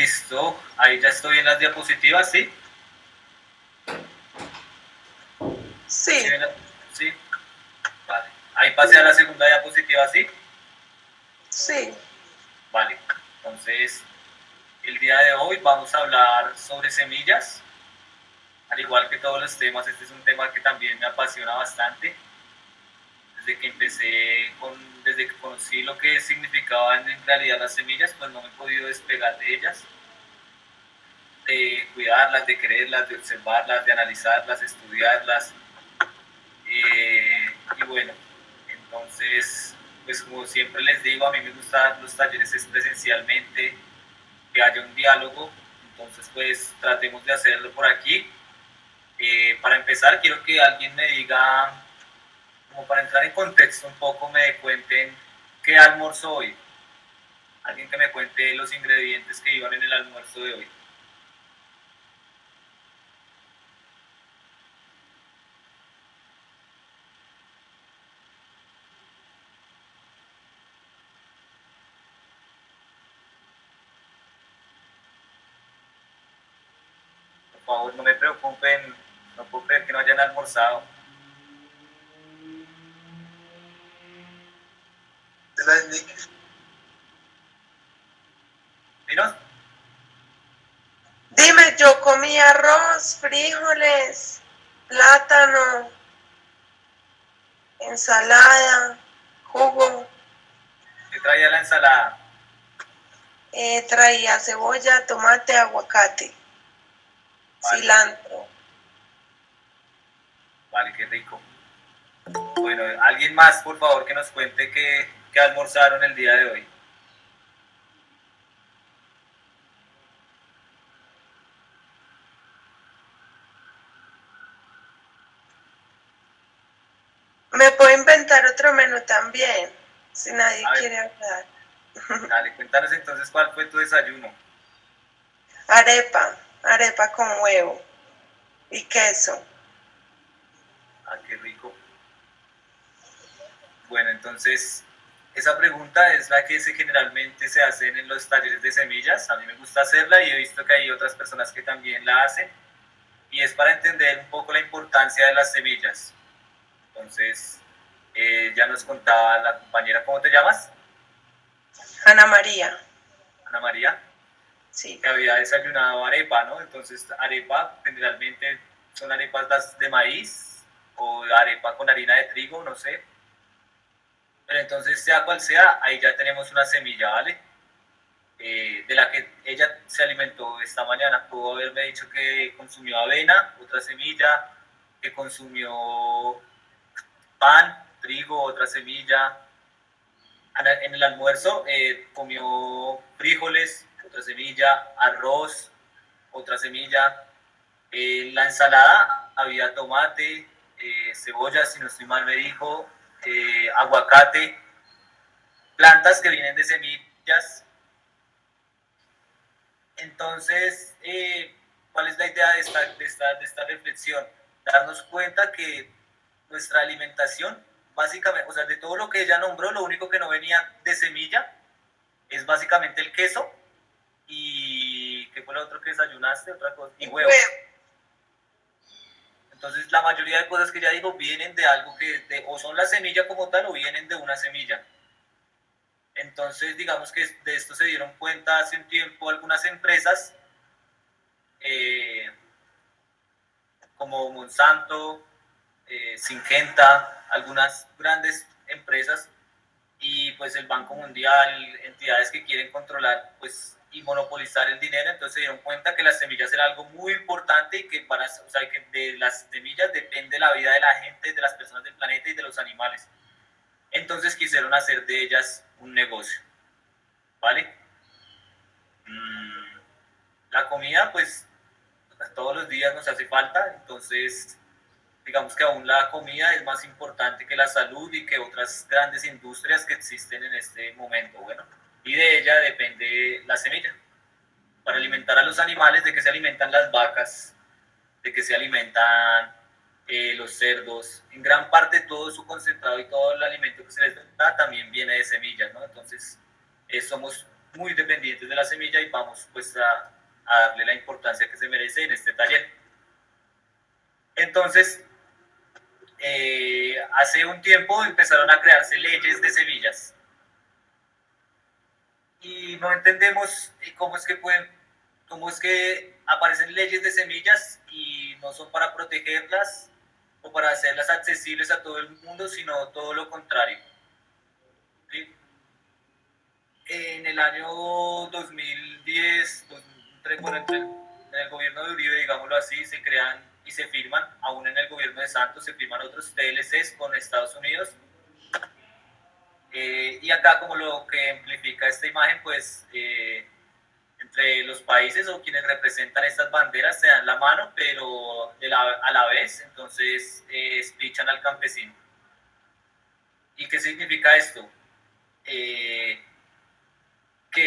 Listo, ahí ya estoy en las diapositivas, ¿sí? Sí. Sí, vale. Ahí pasé a la segunda diapositiva, ¿sí? Sí. Vale, entonces el día de hoy vamos a hablar sobre semillas. Al igual que todos los temas, este es un tema que también me apasiona bastante. Desde que conocí lo que significaban en realidad las semillas, pues no me he podido despegar de ellas, de cuidarlas, de quererlas, de observarlas, de analizarlas, de estudiarlas. Y bueno, entonces, pues como siempre les digo, a mí me gustan los talleres presencialmente, que haya un diálogo, entonces pues tratemos de hacerlo por aquí. Para empezar, quiero que alguien me diga, como para entrar en contexto un poco, me cuenten qué almuerzo hoy. Alguien que me cuente los ingredientes que iban en el almuerzo de hoy. Por favor, no me preocupen, no puedo creer que no hayan almorzado. ¿Dinos? Dime, yo comí arroz, frijoles, plátano, ensalada, jugo. ¿Qué traía la ensalada? Traía cebolla, tomate, aguacate, Vale. cilantro. Vale, qué rico. Bueno, alguien más, por favor, que nos cuente qué almorzaron el día de hoy. Me puedo inventar otro menú también, si nadie A ver, quiere hablar. dale, cuéntanos entonces cuál fue tu desayuno. Arepa con huevo y queso. Ah, qué rico. Bueno, entonces, esa pregunta es la que generalmente se hacen en los talleres de semillas. A mí me gusta hacerla y he visto que hay otras personas que también la hacen. Y es para entender un poco la importancia de las semillas. Entonces, ya nos contaba la compañera, ¿cómo te llamas? Ana María. Ana María. Sí. Que había desayunado arepa, ¿no? Entonces, arepa generalmente son arepas de maíz o arepa con harina de trigo, no sé. Pero entonces, sea cual sea, ahí ya tenemos una semilla, ¿vale? De la que ella se alimentó esta mañana. Pudo haberme dicho que consumió avena, otra semilla, que consumió pan, trigo, otra semilla. En el almuerzo comió frijoles, otra semilla, arroz, otra semilla. La ensalada había tomate, cebolla, si no estoy mal me dijo, aguacate, plantas que vienen de semillas. Entonces, ¿cuál es la idea de esta reflexión? Darnos cuenta que nuestra alimentación, básicamente, o sea, de todo lo que ella nombró, lo único que no venía de semilla es básicamente el queso y ¿qué fue lo otro que desayunaste? Otra cosa, y huevo. Entonces, la mayoría de cosas que ella dijo vienen de algo o son la semilla como tal o vienen de una semilla. Entonces, digamos que de esto se dieron cuenta hace un tiempo algunas empresas, eh, como Monsanto, Syngenta, algunas grandes empresas y pues el Banco Mundial, entidades que quieren controlar pues y monopolizar el dinero, entonces se dieron cuenta que las semillas era algo muy importante y que, o sea, que de las semillas depende la vida de la gente, de las personas del planeta y de los animales. Entonces quisieron hacer de ellas un negocio, ¿vale? La comida pues todos los días nos hace falta, entonces digamos que aún la comida es más importante que la salud y que otras grandes industrias que existen en este momento. Bueno, y de ella depende la semilla. Para alimentar a los animales, de que se alimentan las vacas, de que se alimentan los cerdos. En gran parte todo su concentrado y todo el alimento que se les da también viene de semillas, ¿no? Entonces somos muy dependientes de la semilla y vamos pues a darle la importancia que se merece en este taller. Entonces, hace un tiempo empezaron a crearse leyes de semillas y no entendemos cómo es que aparecen leyes de semillas y no son para protegerlas o para hacerlas accesibles a todo el mundo, sino todo lo contrario. ¿Sí? En el año 2010, en el gobierno de Uribe, digámoslo así, se crean y se firman, aún en el gobierno de Santos, se firman otros TLCs con Estados Unidos. Y acá, como lo que amplifica esta imagen, pues entre los países o quienes representan estas banderas se dan la mano, pero a la vez, entonces espichan al campesino. ¿Y qué significa esto? Que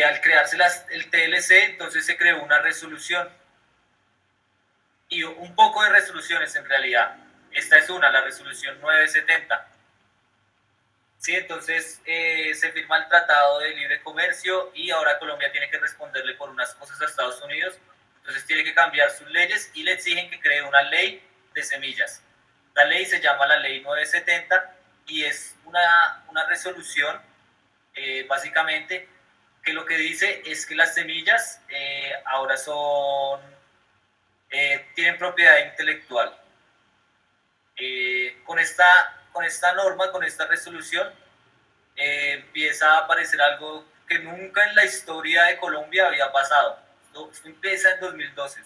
al crearse el TLC, entonces se creó una resolución y un poco de resoluciones en realidad. Esta es una, la resolución 970. Sí, entonces se firma el Tratado de Libre Comercio y ahora Colombia tiene que responderle por unas cosas a Estados Unidos, entonces tiene que cambiar sus leyes y le exigen que cree una ley de semillas. La ley se llama la Ley 970 y es una resolución básicamente que lo que dice es que las semillas ahora tienen propiedad intelectual. Con esta norma, con esta resolución, empieza a aparecer algo que nunca en la historia de Colombia había pasado. Esto empieza en 2012.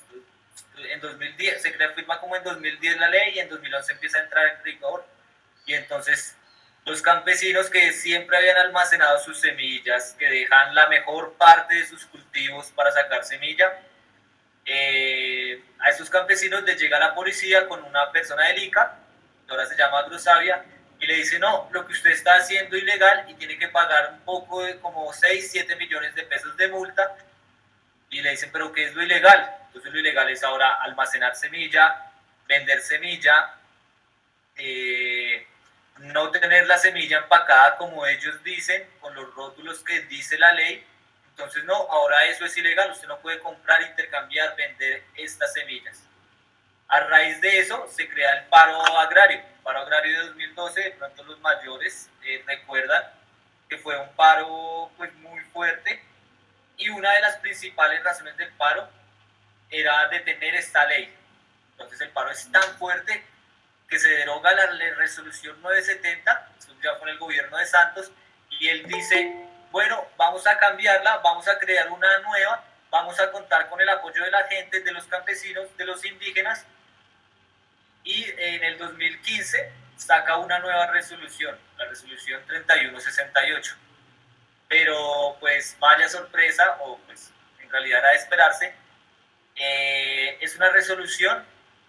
En 2010 se firma como en 2010 la ley y en 2011 empieza a entrar en rigor. Y entonces los campesinos que siempre habían almacenado sus semillas, que dejan la mejor parte de sus cultivos para sacar semilla, a esos campesinos les llega la policía con una persona del ICA, que ahora se llama Agrosavia, y le dice, no, lo que usted está haciendo ilegal y tiene que pagar un poco de como 6, 7 millones de pesos de multa. Y le dicen, pero ¿qué es lo ilegal? Entonces lo ilegal es ahora almacenar semilla, vender semilla, no tener la semilla empacada como ellos dicen, con los rótulos que dice la ley. Entonces no, ahora eso es ilegal, usted no puede comprar, intercambiar, vender estas semillas. A raíz de eso se crea el paro agrario. El paro agrario de 2012, de pronto los mayores recuerdan que fue un paro pues muy fuerte y una de las principales razones del paro era detener esta ley. Entonces el paro es tan fuerte que se deroga la resolución 970, esto ya fue en el gobierno de Santos, y él dice, bueno, vamos a cambiarla, vamos a crear una nueva, vamos a contar con el apoyo de la gente, de los campesinos, de los indígenas, y en el 2015 saca una nueva resolución, la resolución 3168. Pero pues vaya sorpresa, o pues en realidad era de esperarse, es una resolución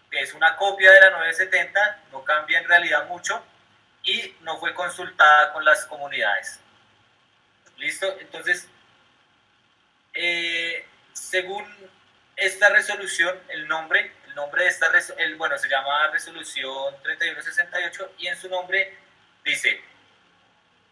que es una copia de la 970, no cambia en realidad mucho y no fue consultada con las comunidades. ¿Listo? Entonces, según esta resolución, el nombre de esta bueno, se llama resolución 3168 y en su nombre dice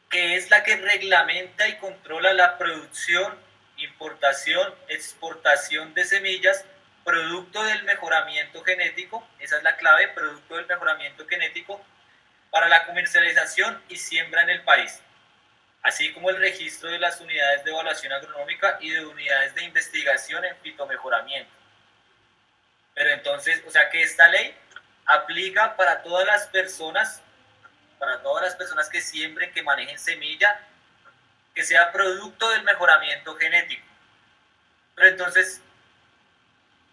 que es la que reglamenta y controla la producción, importación, exportación de semillas, producto del mejoramiento genético, esa es la clave, producto del mejoramiento genético, para la comercialización y siembra en el país, así como el registro de las unidades de evaluación agronómica y de unidades de investigación en fitomejoramiento. Pero entonces, o sea que esta ley aplica para todas las personas que siembren, que manejen semilla, que sea producto del mejoramiento genético. Pero entonces,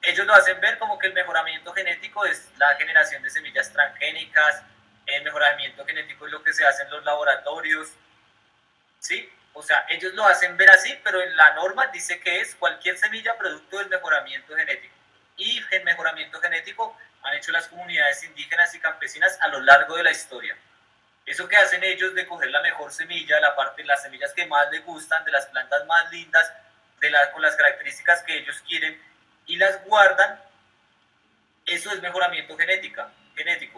ellos lo hacen ver como que el mejoramiento genético es la generación de semillas transgénicas, el mejoramiento genético es lo que se hace en los laboratorios, ¿sí? O sea, ellos lo hacen ver así, pero en la norma dice que es cualquier semilla producto del mejoramiento genético. Y el mejoramiento genético han hecho las comunidades indígenas y campesinas a lo largo de la historia. Eso que hacen ellos de coger la mejor semilla, las semillas que más les gustan, de las plantas más lindas, con las características que ellos quieren, y las guardan, eso es mejoramiento genético.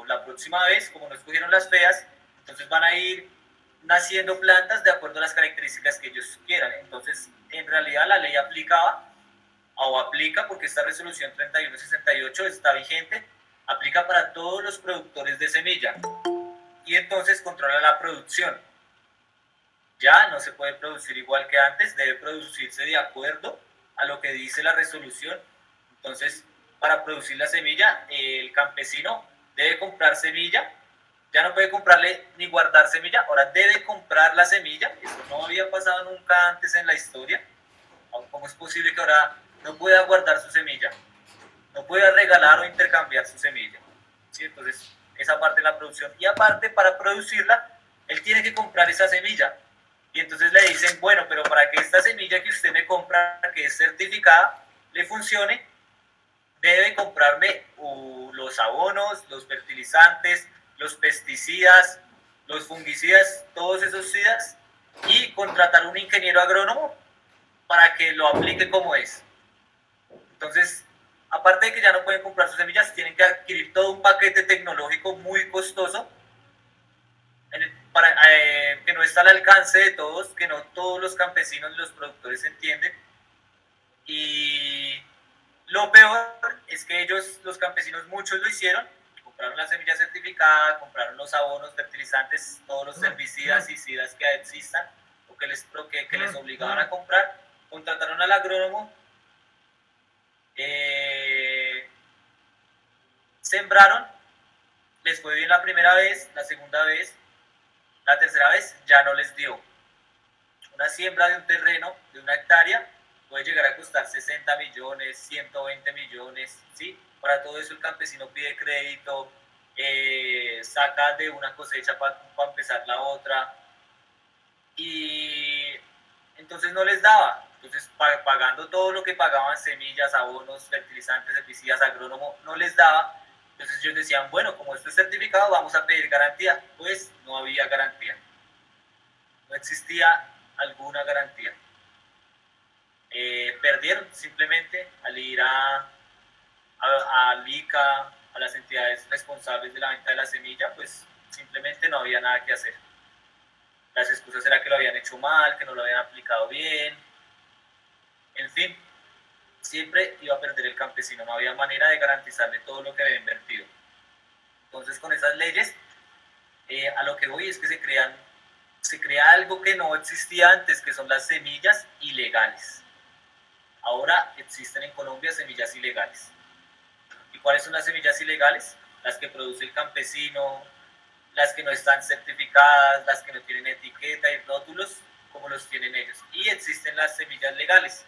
La próxima vez, como no escogieron las feas, entonces van a ir naciendo plantas de acuerdo a las características que ellos quieran. Entonces, en realidad la ley aplicaba o aplica, porque esta resolución 3168 está vigente, aplica para todos los productores de semilla y entonces controla la producción. Ya no se puede producir igual que antes, debe producirse de acuerdo a lo que dice la resolución. Entonces, para producir la semilla, el campesino debe comprar semilla, ya no puede comprarle ni guardar semilla, ahora debe comprar la semilla. Eso no había pasado nunca antes en la historia. ¿Cómo es posible que ahora no pueda guardar su semilla? No pueda regalar o intercambiar su semilla. ¿Sí? Entonces, esa parte de la producción. Y aparte, para producirla, él tiene que comprar esa semilla. Y entonces le dicen, bueno, pero para que esta semilla que usted me compra, que es certificada, le funcione, debe comprarme los abonos, los fertilizantes, los pesticidas, los fungicidas, todos esos SIDAs, y contratar un ingeniero agrónomo para que lo aplique como es. Entonces, aparte de que ya no pueden comprar sus semillas, tienen que adquirir todo un paquete tecnológico muy costoso que no está al alcance de todos, que no todos los campesinos y los productores entienden. Y lo peor es que ellos, los campesinos, muchos lo hicieron, compraron la semilla certificada, compraron los abonos, fertilizantes, todos los herbicidas y sidas que existan, o que les obligaban a comprar, contrataron al agrónomo, sembraron, les fue bien la primera vez, la segunda vez, la tercera vez ya no les dio. Una siembra de un terreno de 1 hectárea puede llegar a costar 60 millones, 120 millones, ¿sí? Para todo eso el campesino pide crédito, saca de una cosecha para empezar la otra, y entonces no les daba. Entonces, pagando todo lo que pagaban, semillas, abonos, fertilizantes, herbicidas, agrónomo, no les daba. Entonces ellos decían, bueno, como esto es certificado, vamos a pedir garantía. Pues no había garantía. No existía alguna garantía. Perdieron simplemente al ir a ICA, a las entidades responsables de la venta de la semilla, pues simplemente no había nada que hacer. Las excusas eran que lo habían hecho mal, que no lo habían aplicado bien, en fin, siempre iba a perder el campesino, no había manera de garantizarle todo lo que había invertido. Entonces, con esas leyes, a lo que voy es que se crea algo que no existía antes, que son las semillas ilegales. Ahora existen en Colombia semillas ilegales. ¿Y cuáles son las semillas ilegales? Las que produce el campesino, las que no están certificadas, las que no tienen etiqueta y rótulos como los tienen ellos. Y existen las semillas legales.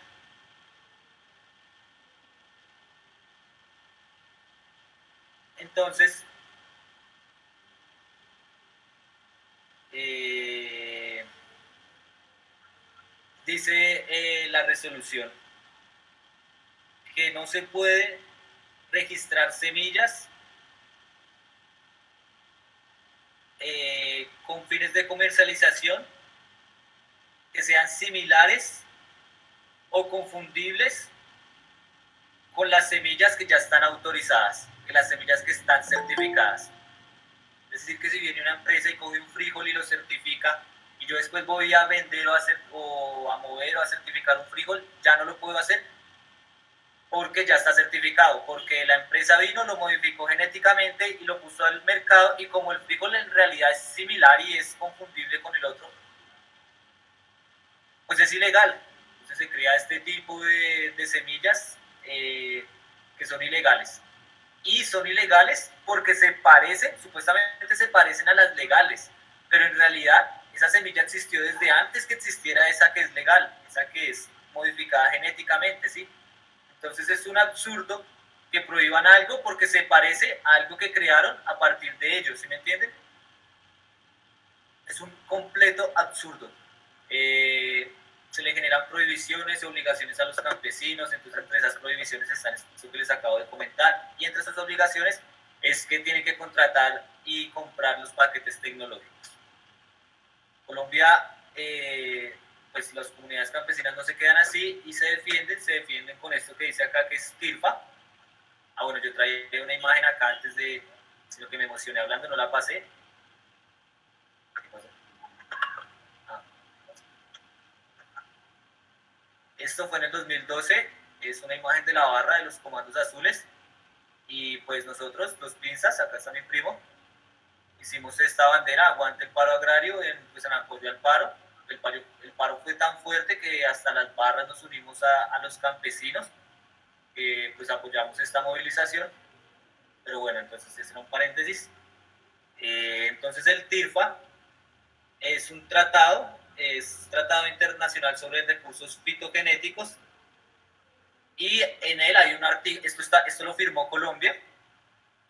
Entonces, dice la resolución que no se puede registrar semillas con fines de comercialización que sean similares o confundibles con las semillas que ya están autorizadas, que las semillas que están certificadas. Es decir, que si viene una empresa y coge un frijol y lo certifica, y yo después voy a vender o a mover o a certificar un frijol, ya no lo puedo hacer porque ya está certificado, porque la empresa vino, lo modificó genéticamente y lo puso al mercado, y como el frijol en realidad es similar y es confundible con el otro, pues es ilegal. Entonces se crea este tipo de semillas que son ilegales. Y son ilegales porque se parecen, supuestamente se parecen a las legales, pero en realidad esa semilla existió desde antes que existiera esa que es legal, esa que es modificada genéticamente, ¿sí? Entonces es un absurdo que prohíban algo porque se parece a algo que crearon a partir de ellos, ¿sí me entienden? Es un completo absurdo. Se le generan prohibiciones y obligaciones a los campesinos, entonces entre esas prohibiciones están eso que les acabo de comentar, y entre esas obligaciones es que tienen que contratar y comprar los paquetes tecnológicos. Colombia, pues las comunidades campesinas no se quedan así y se defienden con esto que dice acá, que es TIRFA. Bueno, yo traía una imagen acá antes de, sino que me emocioné hablando, no la pasé. Esto fue en el 2012, es una imagen de la barra de los comandos azules y pues nosotros, los pinzas, acá está mi primo, hicimos esta bandera, aguante el paro agrario, pues en apoyo al paro. El paro fue tan fuerte que hasta las barras nos unimos a los campesinos, pues apoyamos esta movilización. Pero bueno, entonces ese era un paréntesis. Entonces el TIRFA es tratado internacional sobre recursos fitogenéticos y en él hay un artículo, esto lo firmó Colombia.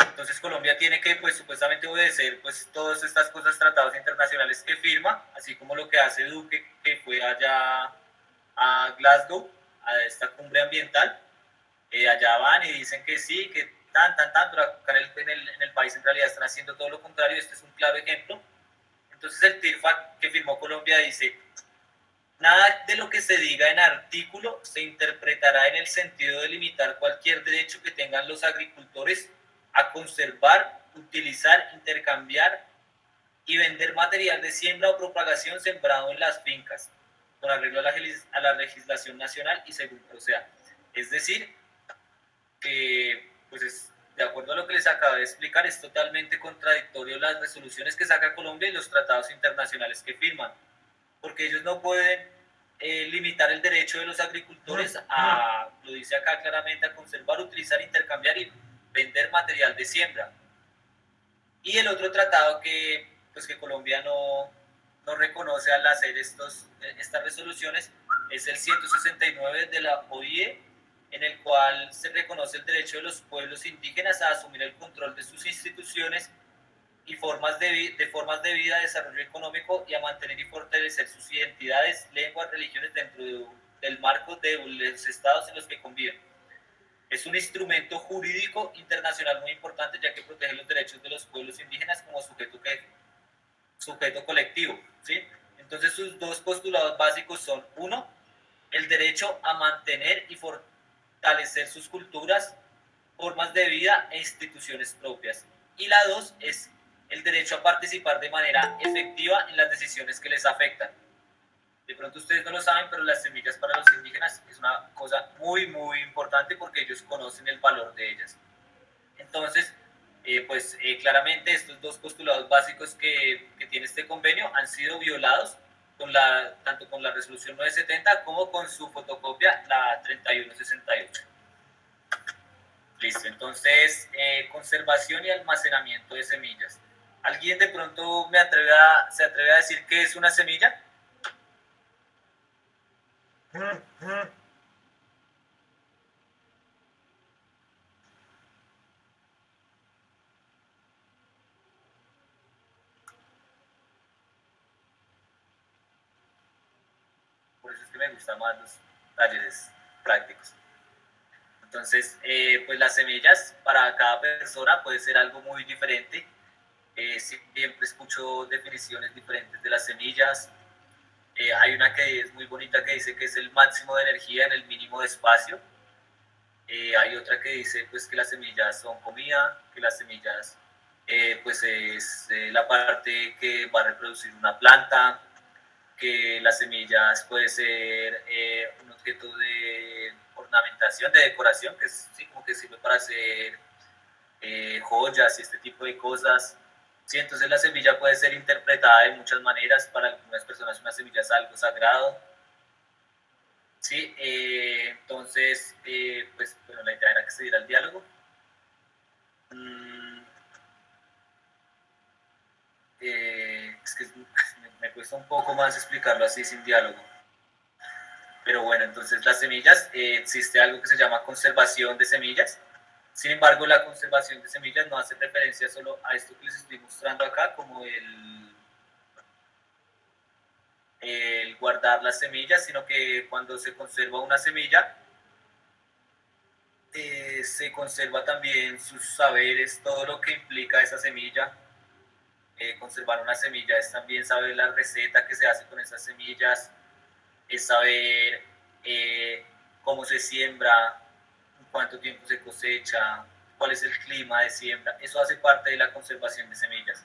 Entonces Colombia tiene que, pues, supuestamente obedecer, pues, todas estas cosas, tratados internacionales que firma, así como lo que hace Duque, que fue allá a Glasgow, a esta cumbre ambiental. Allá van y dicen que sí, que pero acá en el país en realidad están haciendo todo lo contrario. Este es un claro ejemplo. Entonces el TIRFA que firmó Colombia dice: nada de lo que se diga en artículo se interpretará en el sentido de limitar cualquier derecho que tengan los agricultores a conservar, utilizar, intercambiar y vender material de siembra o propagación sembrado en las fincas, con arreglo a la legislación nacional y según proceda. Es decir, que, pues de acuerdo a lo que les acabo de explicar, es totalmente contradictorio las resoluciones que saca Colombia y los tratados internacionales que firman, porque ellos no pueden limitar el derecho de los agricultores a, lo dice acá claramente, a conservar, utilizar, intercambiar y vender material de siembra. Y el otro tratado que, pues, que Colombia no reconoce al hacer estas resoluciones es el 169 de la OIE, en el cual se reconoce el derecho de los pueblos indígenas a asumir el control de sus instituciones y formas de vida, desarrollo económico y a mantener y fortalecer sus identidades, lenguas, religiones dentro del marco de los estados en los que conviven. Es un instrumento jurídico internacional muy importante, ya que protege los derechos de los pueblos indígenas como sujeto colectivo, ¿sí? Entonces sus dos postulados básicos son: uno, el derecho a mantener y fortalecer sus culturas, formas de vida e instituciones propias. Y la dos es el derecho a participar de manera efectiva en las decisiones que les afectan. De pronto ustedes no lo saben, pero las semillas para los indígenas es una cosa muy, muy importante porque ellos conocen el valor de ellas. Entonces, claramente estos dos postulados básicos que tiene este convenio han sido violados tanto con la resolución 970 como con su fotocopia, la 3168. Listo, entonces, conservación y almacenamiento de semillas. ¿Alguien de pronto se atreve a decir qué es una semilla? Por eso es que me gustan más los talleres prácticos. Entonces, pues las semillas para cada persona puede ser algo muy diferente. Siempre escucho definiciones diferentes de las semillas. Hay una que es muy bonita que dice que es el máximo de energía en el mínimo de espacio. Hay otra que dice, pues, que las semillas son comida, que las semillas pues es la parte que va a reproducir una planta, que las semillas puede ser un objeto de ornamentación, de decoración, que es, sí, como que sirve para hacer joyas y este tipo de cosas. Sí, entonces la semilla puede ser interpretada de muchas maneras. Para algunas personas una semilla es algo sagrado. Sí, entonces, pues bueno, la idea era que se diera el diálogo. Es que me cuesta un poco más explicarlo así sin diálogo. Pero bueno, entonces las semillas, existe algo que se llama conservación de semillas. Sin embargo, la conservación de semillas no hace referencia solo a esto que les estoy mostrando acá, como el guardar las semillas, sino que cuando se conserva una semilla, se conserva también sus saberes, todo lo que implica esa semilla. Conservar una semilla es también saber la receta que se hace con esas semillas, es saber cómo se siembra, cuánto tiempo se cosecha, cuál es el clima de siembra. Eso hace parte de la conservación de semillas.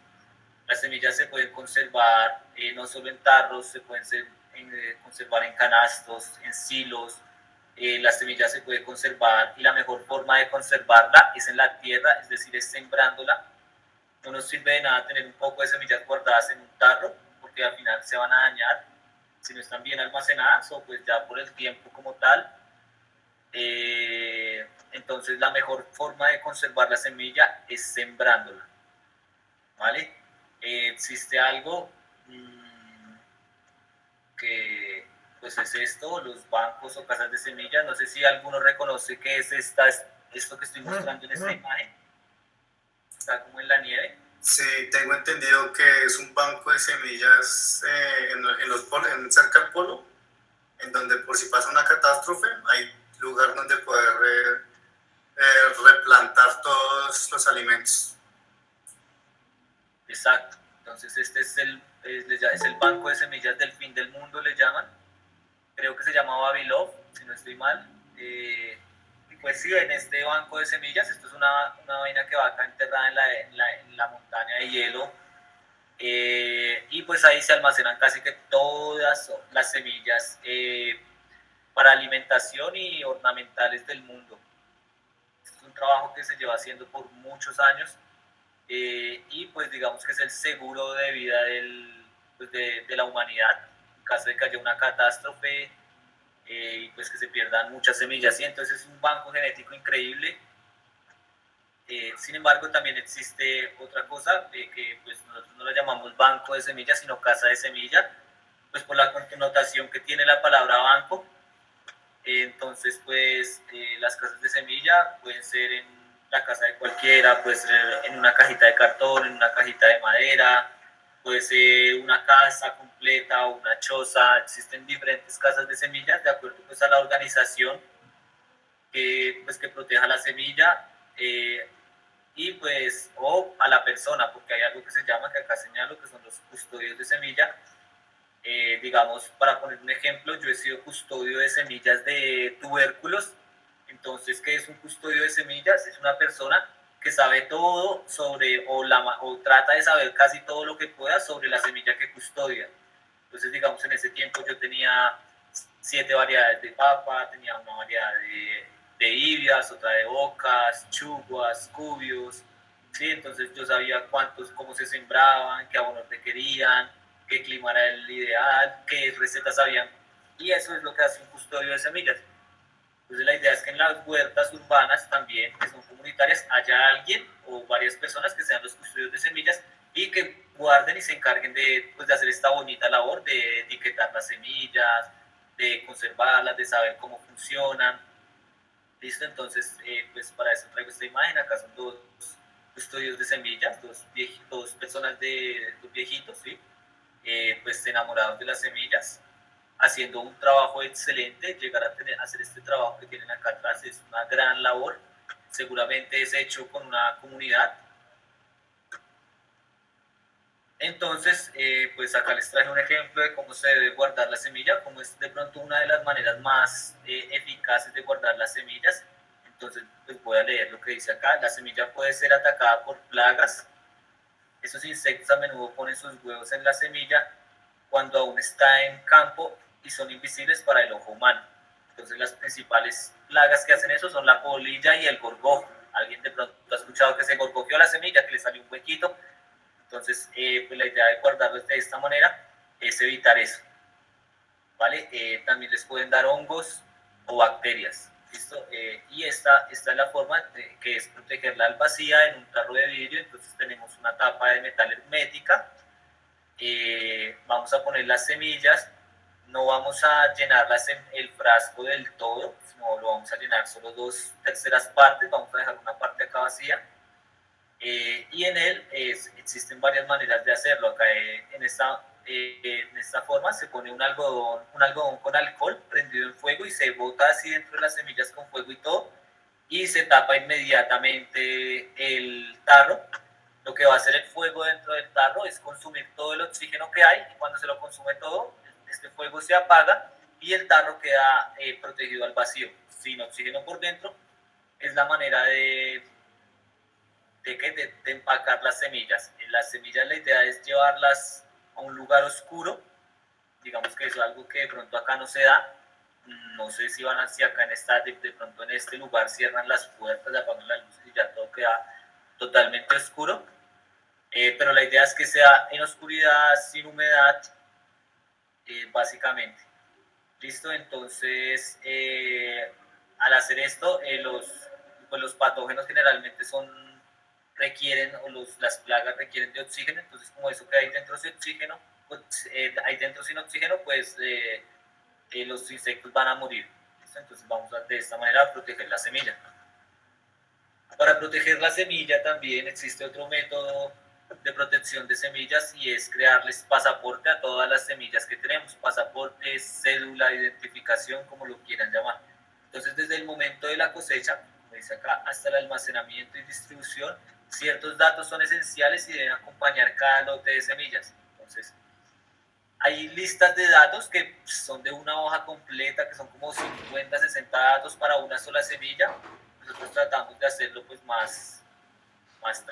Las semillas se pueden conservar no solo en tarros, se pueden conservar en canastos, en silos. Las semillas se puede conservar y la mejor forma de conservarla es en la tierra, es decir, es sembrándola. No nos sirve de nada tener un poco de semillas guardadas en un tarro porque al final se van a dañar si no están bien almacenadas o pues ya por el tiempo como tal. Entonces la mejor forma de conservar la semilla es sembrándola, ¿vale? Existe algo que pues es esto, los bancos o casas de semillas. No sé si alguno reconoce que es esto que estoy mostrando en esta imagen. Está como en la nieve. Sí, tengo entendido que es un banco de semillas cerca del polo, en donde por si pasa una catástrofe hay lugar donde poder replantar todos los alimentos. Exacto. Entonces este es el banco de semillas del fin del mundo, le llaman. Creo que se llama Babilov, si no estoy mal. Y pues sí, en este banco de semillas, esto es una vaina que va acá enterrada en la montaña de hielo. Y pues ahí se almacenan casi que todas las semillas para alimentación y ornamentales del mundo. Este es un trabajo que se lleva haciendo por muchos años. Y pues digamos que es el seguro de vida pues de la humanidad en caso de que haya una catástrofe y pues que se pierdan muchas semillas. Y entonces es un banco genético increíble. Sin embargo, también existe otra cosa que pues nosotros no la llamamos banco de semillas, sino casa de semilla, pues por la connotación que tiene la palabra banco. Entonces, pues las casas de semilla pueden ser en la casa de cualquiera, puede ser en una cajita de cartón, en una cajita de madera, puede ser una casa completa o una choza. Existen diferentes casas de semillas de acuerdo pues a la organización que proteja la semilla y pues o a la persona, porque hay algo que se llama, que acá señalo, que son los custodios de semilla. Digamos, para poner un ejemplo, yo he sido custodio de semillas de tubérculos. Entonces, ¿qué es un custodio de semillas? Es una persona que sabe todo sobre, o trata de saber casi todo lo que pueda sobre la semilla que custodia. Entonces, digamos, en ese tiempo yo tenía 7 variedades de papa, tenía una variedad de ibias, otra de ocas, chuguas, cubios, ¿sí? Entonces yo sabía cómo se sembraban, qué abonos requerían, qué clima era el ideal, qué recetas habían, y eso es lo que hace un custodio de semillas. Entonces la idea es que en las huertas urbanas también, que son comunitarias, haya alguien o varias personas que sean los custodios de semillas y que guarden y se encarguen de hacer esta bonita labor de etiquetar las semillas, de conservarlas, de saber cómo funcionan. ¿Listo? Entonces, pues para eso traigo esta imagen. Acá son dos custodios de semillas, dos personas dos viejitos, ¿sí? Pues enamorados de las semillas, haciendo un trabajo excelente. Llegar a hacer este trabajo que tienen acá atrás es una gran labor. Seguramente es hecho con una comunidad. Entonces, pues acá les traje un ejemplo de cómo se debe guardar la semilla, cómo es de pronto una de las maneras más eficaces de guardar las semillas. Entonces, pues voy a leer lo que dice acá. La semilla puede ser atacada por plagas. Esos insectos a menudo ponen sus huevos en la semilla cuando aún está en campo y son invisibles para el ojo humano. Entonces, las principales plagas que hacen eso son la polilla y el gorgojo. Alguien de pronto ha escuchado que se gorgojeó la semilla, que le salió un huequito. Entonces, pues la idea de guardarlos de esta manera es evitar eso, ¿vale? También les pueden dar hongos o bacterias, ¿listo? Y esta es la forma que es protegerla al vacía en un tarro de vidrio. Entonces tenemos una tapa de metal hermética, vamos a poner las semillas, no vamos a llenarlas en el frasco del todo, sino lo vamos a llenar solo 2/3 partes, vamos a dejar una parte acá vacía. Y en él existen varias maneras de hacerlo. Acá en esta forma se pone un algodón con alcohol prendido en fuego y se bota así dentro de las semillas con fuego y todo, y se tapa inmediatamente el tarro. Lo que va a hacer el fuego dentro del tarro es consumir todo el oxígeno que hay, y cuando se lo consume todo, este fuego se apaga y el tarro queda protegido al vacío, sin oxígeno por dentro. Es la manera de empacar las semillas. En las semillas la idea es llevarlas a un lugar oscuro, digamos digamos que eso es algo que de pronto acá no se da. No sé si van hacia acá de pronto en este lugar cierran las puertas, apagan las luces y ya todo queda totalmente oscuro. Pero la idea es que sea en oscuridad, sin humedad, básicamente. ¿Listo? Entonces, al hacer esto, los patógenos generalmente requieren, las plagas requieren de oxígeno, entonces como eso que hay dentro sin oxígeno, hay dentro sin oxígeno, pues los insectos van a morir. ¿Listo? Entonces vamos de esta manera a proteger la semilla. Para proteger la semilla también existe otro método de protección de semillas y es crearles pasaporte a todas las semillas que tenemos, pasaporte, cédula, identificación, como lo quieran llamar. Entonces desde el momento de la cosecha, como dice acá, hasta el almacenamiento y distribución, ciertos datos son esenciales y deben acompañar cada lote de semillas. Entonces hay listas de datos que son de una hoja completa, que son como 50, 60 datos para una sola semilla. Nosotros tratamos de hacerlo pues más pues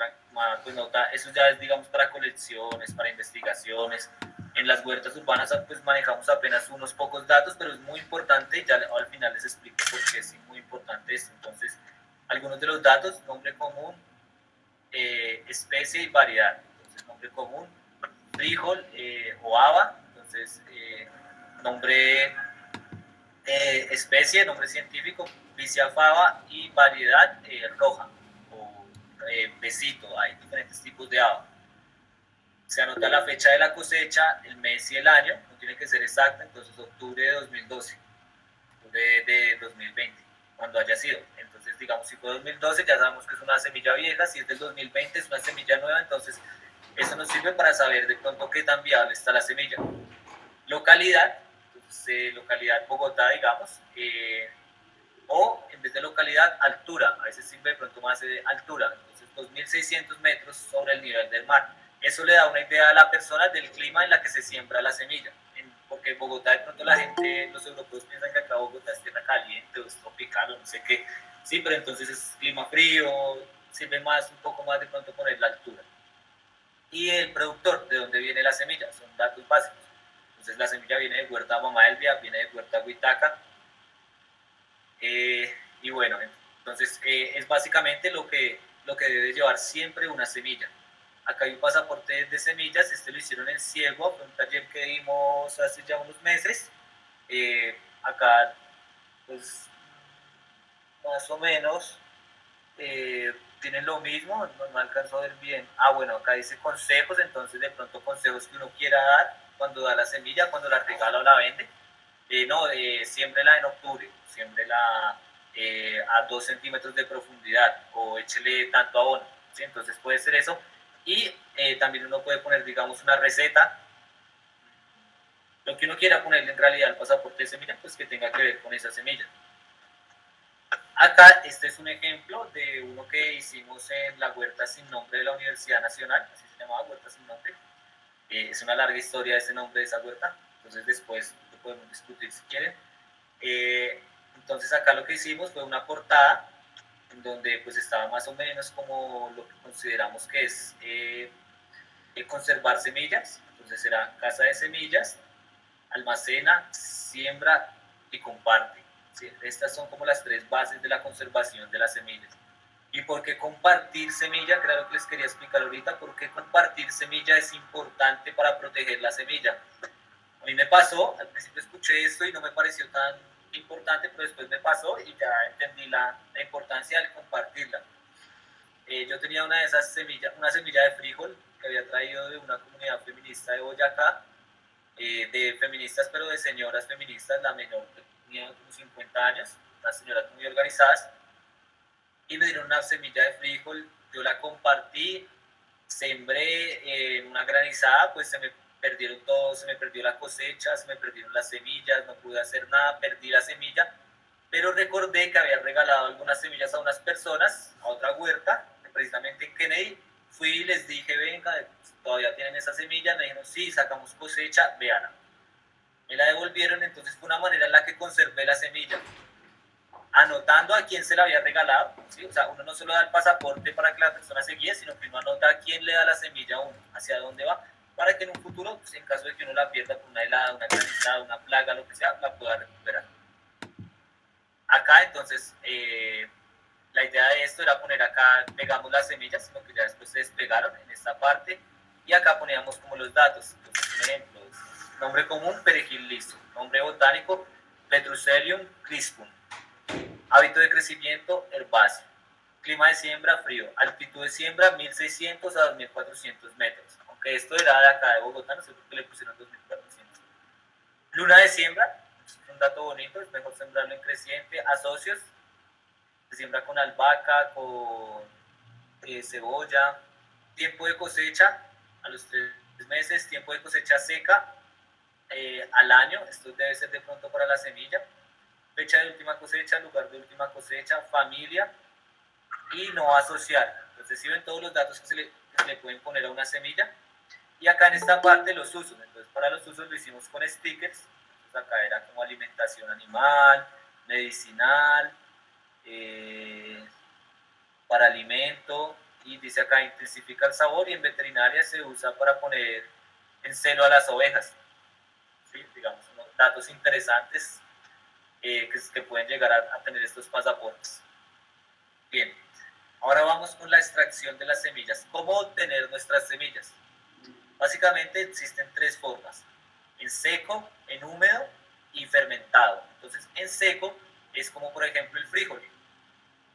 eso ya es digamos para colecciones, para investigaciones. En las huertas urbanas pues manejamos apenas unos pocos datos, pero es muy importante, ya al final les explico por qué es muy importante esto. Entonces, algunos de los datos: nombre común, especie y variedad. Entonces, nombre común, frijol o haba. Entonces, nombre, especie, nombre científico, Vicia fava, y variedad roja o besito. Hay diferentes tipos de haba. Se anota la fecha de la cosecha, el mes y el año, no tiene que ser exacto, entonces octubre de 2012, octubre de 2020, cuando haya sido. Entonces, digamos, si fue 2012, ya sabemos que es una semilla vieja. Si es del 2020, es una semilla nueva. Entonces, eso nos sirve para saber de pronto qué tan viable está la semilla. Localidad, entonces, localidad Bogotá, digamos, o en vez de localidad, altura. A veces sirve de pronto más de altura. Entonces, 2.600 metros sobre el nivel del mar. Eso le da una idea a la persona del clima en la que se siembra la semilla. Porque en Bogotá de pronto la gente, los europeos piensan que acá Bogotá es tierra caliente o es tropical o no sé qué. Sí, pero entonces es clima frío, sirve más, un poco más de pronto poner la altura. Y el productor, de dónde viene la semilla, son datos básicos. Entonces la semilla viene de Huerta Mamá Elvia, viene de Huerta Huitaca. Y bueno, entonces es básicamente lo que debe llevar siempre una semilla. Acá hay un pasaporte de semillas, este lo hicieron en Ciego, fue un taller que dimos hace ya unos meses. Acá, pues, más o menos, tienen lo mismo, no alcanzo a ver bien. Bueno, acá dice consejos, entonces de pronto consejos que uno quiera dar cuando da la semilla, cuando la regala o la vende. Siémbrela en octubre, siémbrela a 2 centímetros de profundidad o échele tanto abono, ¿sí? Entonces puede ser eso. Y también uno puede poner, digamos, una receta, lo que uno quiera ponerle en realidad al pasaporte de semilla, pues que tenga que ver con esa semilla. Acá este es un ejemplo de uno que hicimos en la Huerta Sin Nombre de la Universidad Nacional, así se llamaba, Huerta Sin Nombre. Es una larga historia ese nombre de esa huerta, entonces después lo podemos discutir si quieren. Entonces acá lo que hicimos fue una portada en donde pues estaba más o menos como lo que consideramos que es conservar semillas. Entonces era casa de semillas, almacena, siembra y comparte. ¿Sí? Estas son como las 3 bases de la conservación de las semillas. ¿Y por qué compartir semilla? Claro que les quería explicar ahorita por qué compartir semilla es importante para proteger la semilla. A mí me pasó, al principio escuché esto y no me pareció tan importante, pero después me pasó y ya entendí la importancia de compartirla. Yo tenía una de esas semillas, una semilla de frijol que había traído de una comunidad feminista de Boyacá, de feministas, pero de señoras feministas. La menor tenía como 50 años, unas señoras muy organizadas, y me dieron una semilla de frijol. Yo la compartí, sembré en una granizada, pues se me perdieron todo, se me perdió la cosecha, se me perdieron las semillas, no pude hacer nada, perdí la semilla, pero recordé que había regalado algunas semillas a unas personas, a otra huerta, precisamente en Kennedy. Fui y les dije, venga, todavía tienen esa semilla. Me dijeron, sí, sacamos cosecha, véanla. Me la devolvieron, entonces fue una manera en la que conservé la semilla, anotando a quién se la había regalado, ¿sí? O sea, uno no solo da el pasaporte para que la persona se guíe, sino que uno anota a quién le da la semilla a uno, hacia dónde va, para que en un futuro, pues, en caso de que uno la pierda por una helada, una granizada, una plaga, lo que sea, la pueda recuperar. Acá entonces la idea de esto era poner acá, pegamos las semillas, sino que ya después se despegaron en esta parte, y acá poníamos como los datos. Entonces, un ejemplo, nombre común, perejil liso, nombre botánico, Petruselium crispum, hábito de crecimiento, herbáceo, clima de siembra, frío, altitud de siembra, 1600 a 2400 metros, aunque esto era de acá de Bogotá, no sé por qué le pusieron 2400. Luna de siembra, es un dato bonito, es mejor sembrarlo en creciente. Asocios, se siembra con albahaca, con cebolla. Tiempo de cosecha, a los 3 meses. Tiempo de cosecha seca, al año, esto debe ser de pronto para la semilla. Fecha de última cosecha, lugar de última cosecha, familia y no asociar. Entonces, si ven todos los datos que se le pueden poner a una semilla. Y acá en esta parte los usos. Entonces, para los usos lo hicimos con stickers. Entonces, acá era como alimentación animal, medicinal, para alimento, y dice acá intensifica el sabor, y en veterinaria se usa para poner en celo a las ovejas. ¿Sí? Digamos, unos datos interesantes que pueden llegar a tener estos pasaportes. Bien, ahora vamos con la extracción de las semillas. ¿Cómo obtener nuestras semillas? Básicamente existen 3 formas: en seco, en húmedo y fermentado. Entonces, en seco es como por ejemplo el frijol.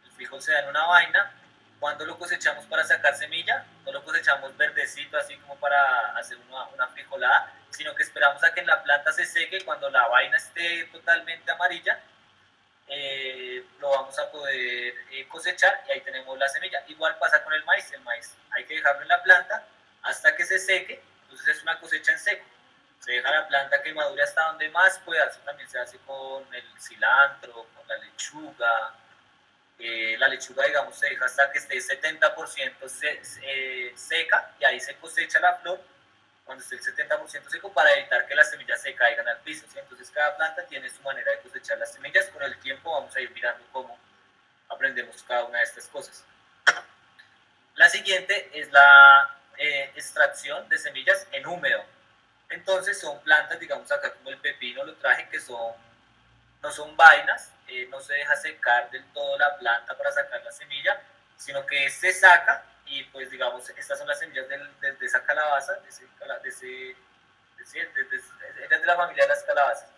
El frijol se da en una vaina. Cuando lo cosechamos para sacar semilla, no lo cosechamos verdecito así como para hacer una frijolada, sino que esperamos a que en la planta se seque. Cuando la vaina esté totalmente amarilla, lo vamos a poder cosechar, y ahí tenemos la semilla. Igual pasa con el maíz hay que dejarlo en la planta hasta que se seque. Entonces es una cosecha en seco, se deja la planta que madure hasta donde más pueda. Eso también se hace con el cilantro, con la lechuga. La lechuga, digamos, se deja hasta que esté 70% seca, y ahí se cosecha la flor cuando esté el 70% seco, para evitar que las semillas se caigan al piso, ¿sí? Entonces cada planta tiene su manera de cosechar las semillas. Con el tiempo vamos a ir mirando cómo aprendemos cada una de estas cosas. La siguiente es la extracción de semillas en húmedo. Entonces son plantas, digamos acá como el pepino lo traje, que no son vainas, no se deja secar del todo la planta para sacar la semilla, sino que se saca, y pues digamos, estas son las semillas de esa calabaza, de la familia de las calabazas.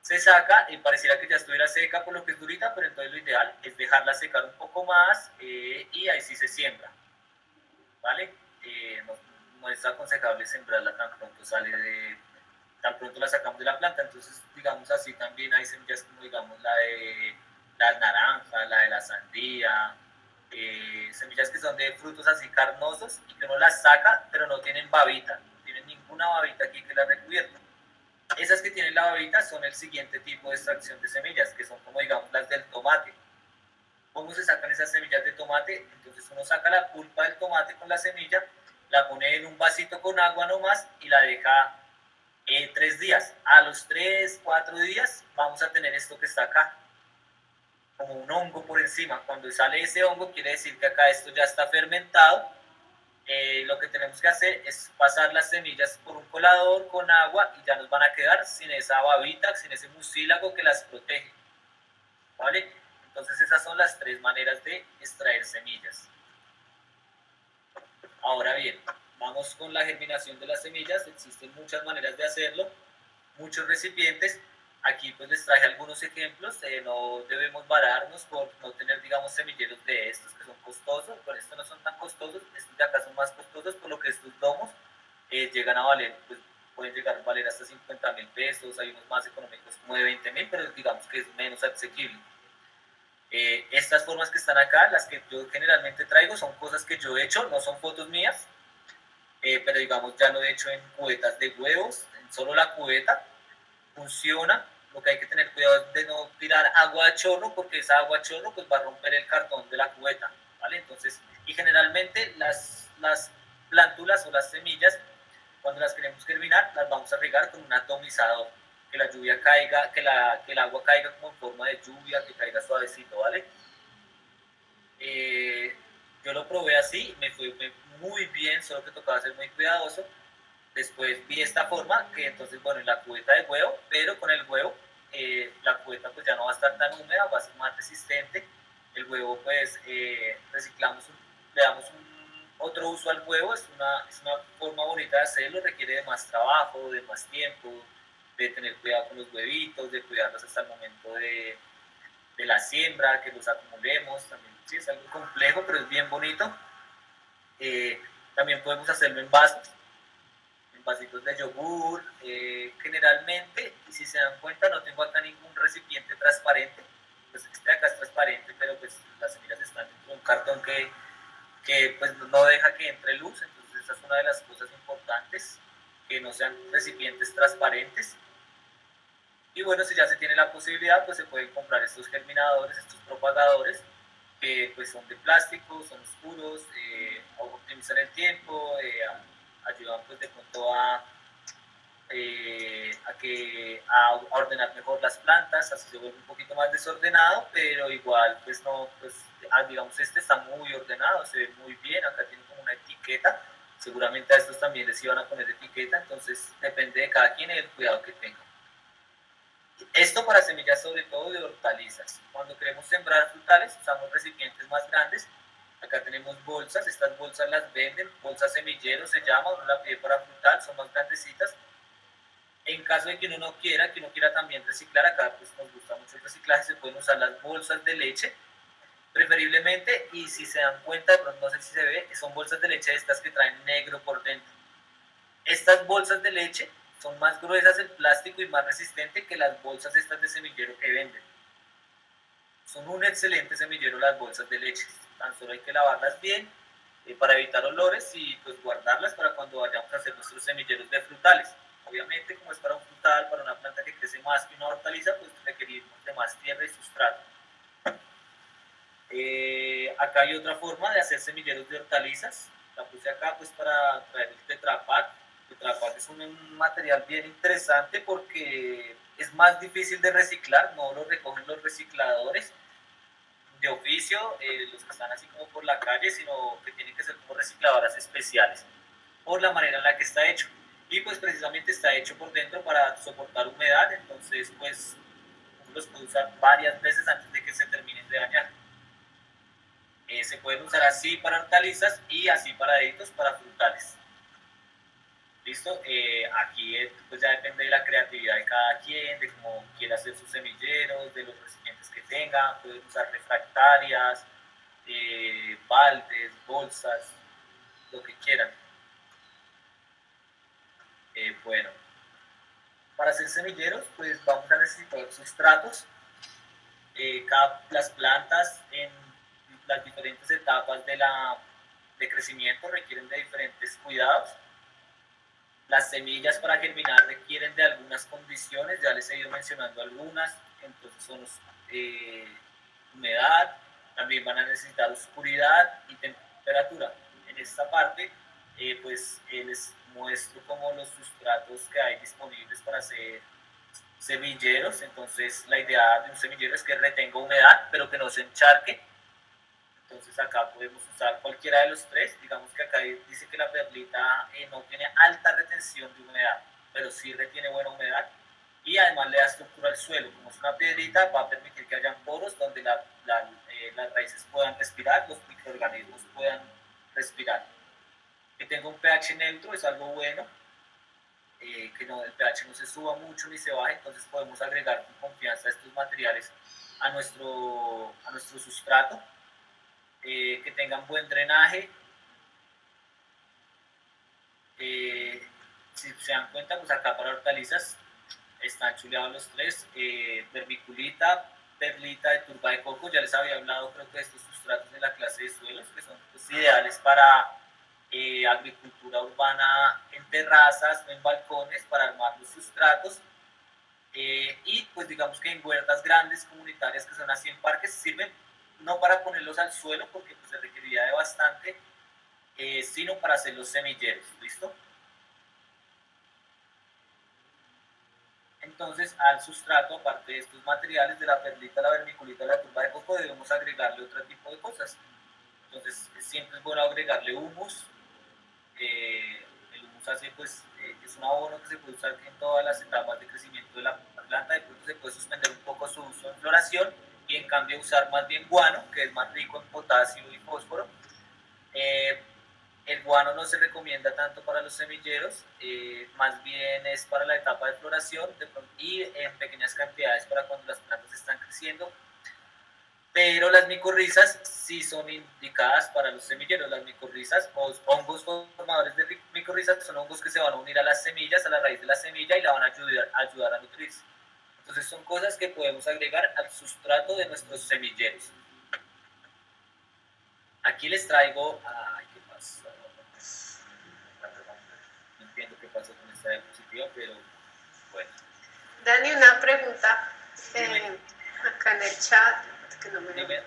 Se saca y pareciera que ya estuviera seca por lo que es durita, pero entonces lo ideal es dejarla secar un poco más, y ahí sí se siembra, ¿vale? No es aconsejable sembrarla tan pronto tan pronto la sacamos de la planta. Entonces, digamos así, también hay semillas como, digamos, la de la naranja, la de la sandía, semillas que son de frutos así carnosos, y que uno las saca, pero no tienen babita, no tienen ninguna babita aquí que la recubierta. Esas que tienen la babita son el siguiente tipo de extracción de semillas, que son como, digamos, las del tomate. ¿Cómo se sacan esas semillas de tomate? Entonces uno saca la pulpa del tomate con la semilla, la pone en un vasito con agua nomás, y la deja 3 días. A los 3, 4 días vamos a tener esto que está acá, como un hongo por encima. Cuando sale ese hongo, quiere decir que acá esto ya está fermentado. Lo que tenemos que hacer es pasar las semillas por un colador con agua, y ya nos van a quedar sin esa babita, sin ese mucílago que las protege, ¿vale? Entonces esas son las 3 maneras de extraer semillas. Ahora bien, vamos con la germinación de las semillas. Existen muchas maneras de hacerlo, muchos recipientes. Aquí pues les traje algunos ejemplos. No debemos vararnos por no tener, digamos, semilleros de estos que son costosos. Con estos no son tan costosos, estos de acá son más costosos, por lo que estos domos llegan a valer, pues pueden llegar a valer hasta 50.000 pesos. Hay unos más económicos como de 20.000, pero digamos que es menos asequible. Estas formas que están acá, las que yo generalmente traigo, son cosas que yo he hecho, no son fotos mías, pero digamos ya lo he hecho en cubetas de huevos, en solo la cubeta. Funciona. Lo que hay que tener cuidado es de no tirar agua a chorro, porque esa agua a chorro pues va a romper el cartón de la cubeta, ¿vale? Entonces, y generalmente las plántulas o las semillas, cuando las queremos germinar, las vamos a regar con un atomizador, que la lluvia caiga, que el agua caiga como en forma de lluvia, que caiga suavecito, ¿vale? Yo lo probé así, me fue muy bien, solo que tocaba ser muy cuidadoso. Después vi esta forma, que entonces, bueno, en la cubeta de huevo, pero con el huevo, la cubeta pues ya no va a estar tan húmeda, va a ser más resistente. El huevo pues reciclamos, le damos otro uso al huevo, es una forma bonita de hacerlo, requiere de más trabajo, de más tiempo, de tener cuidado con los huevitos, de cuidarlos hasta el momento de la siembra, que los acumulemos, también sí es algo complejo, pero es bien bonito. También podemos hacerlo en vasos, en vasitos de yogur, generalmente, y si se dan cuenta, no tengo acá ningún recipiente transparente, pues este de acá es transparente, pero pues las semillas están dentro de un cartón que pues no deja que entre luz, entonces esa es una de las cosas importantes, que no sean recipientes transparentes. Y bueno, si ya se tiene la posibilidad, pues se pueden comprar estos germinadores, estos propagadores, que pues son de plástico, son oscuros, optimizan el tiempo, ayudan pues de pronto a ordenar mejor las plantas, así se vuelve un poquito más desordenado, pero igual pues no, pues digamos este está muy ordenado, se ve muy bien, acá tiene como una etiqueta, seguramente a estos también les iban a poner etiqueta, entonces depende de cada quien y el cuidado que tenga. Esto para semillas sobre todo de hortalizas. Cuando queremos sembrar frutales usamos recipientes más grandes. Acá tenemos bolsas, estas bolsas las venden, bolsas semilleros se llama, uno la pide para frutal, son más grandecitas. En caso de que uno no quiera, que uno quiera también reciclar, acá pues nos gusta mucho el reciclaje, se pueden usar las bolsas de leche, preferiblemente, y si se dan cuenta, de pronto no sé si se ve, son bolsas de leche estas que traen negro por dentro. Estas bolsas de leche son más gruesas en plástico y más resistentes que las bolsas estas de semillero que venden. Son un excelente semillero las bolsas de leche, tan solo hay que lavarlas bien para evitar olores y pues guardarlas para cuando vayamos a hacer nuestros semilleros de frutales. Obviamente, como es para un frutal, para una planta que crece más que una hortaliza, pues requerimos de más tierra y sustrato. Acá hay otra forma de hacer semilleros de hortalizas. La puse acá pues para traer el Tetra Pak. El Tetra Pak es un material bien interesante porque es más difícil de reciclar, no lo recogen los recicladores de oficio, los que están así como por la calle, sino que tienen que ser como recicladoras especiales por la manera en la que está hecho. Y pues precisamente está hecho por dentro para soportar humedad, entonces pues uno los puede usar varias veces antes de que se terminen de dañar. Se pueden usar así para hortalizas y así para deditos para frutales. ¿Listo? Aquí pues ya depende de la creatividad de cada quien, de cómo quiera hacer sus semilleros, de los recipientes que tenga. Pueden usar refractarias, baldes, bolsas, lo que quieran. Bueno, para hacer semilleros pues vamos a necesitar sustratos. Las plantas en las diferentes etapas de crecimiento requieren de diferentes cuidados. Las semillas para germinar requieren de algunas condiciones, ya les he ido mencionando algunas, entonces son humedad, también van a necesitar oscuridad y temperatura. En esta parte pues les muestro como los sustratos que hay disponibles para hacer semilleros, entonces la idea de un semillero es que retenga humedad pero que no se encharque. Entonces acá podemos usar cualquiera de los tres. Digamos que acá dice que la perlita no tiene alta retención de humedad, pero sí retiene buena humedad y además le da estructura al suelo. Como es una piedrita, va a permitir que hayan poros donde las raíces puedan respirar, los microorganismos puedan respirar. Que tenga un pH neutro es algo bueno, que no, el pH no se suba mucho ni se baje, entonces podemos agregar con confianza estos materiales a nuestro sustrato. Que tengan buen drenaje. Si se dan cuenta, pues acá para hortalizas están chuleados los tres: vermiculita, perlita de turba de coco. Ya les había hablado, creo que de estos sustratos de la clase de suelos, que son pues, ideales para agricultura urbana en terrazas o en balcones para armar los sustratos. Y pues digamos que en huertas grandes comunitarias que son así en parques sirven no para ponerlos al suelo porque pues, se requeriría de bastante, sino para hacer los semilleros, ¿listo? Entonces al sustrato, aparte de estos materiales de la perlita, la vermiculita, la turba de coco, debemos agregarle otro tipo de cosas. Entonces siempre es bueno agregarle humus. El humus hace, pues, es un abono que se puede usar en todas las etapas de crecimiento de la planta. De pronto se puede suspender un poco su uso en floración y en cambio usar más bien guano, que es más rico en potasio y fósforo. El guano no se recomienda tanto para los semilleros, más bien es para la etapa de floración y en pequeñas cantidades para cuando las plantas están creciendo. Pero las micorrizas sí son indicadas para los semilleros. Las micorrizas o hongos formadores de micorrizas son hongos que se van a unir a las semillas, a la raíz de la semilla y la van a ayudar a nutrirse. Entonces son cosas que podemos agregar al sustrato de nuestros semilleros. Aquí les traigo... Ay, ¿qué pasa? No entiendo qué pasó con esta diapositiva, pero bueno. Dani, una pregunta acá en el chat. Que no me... Dime.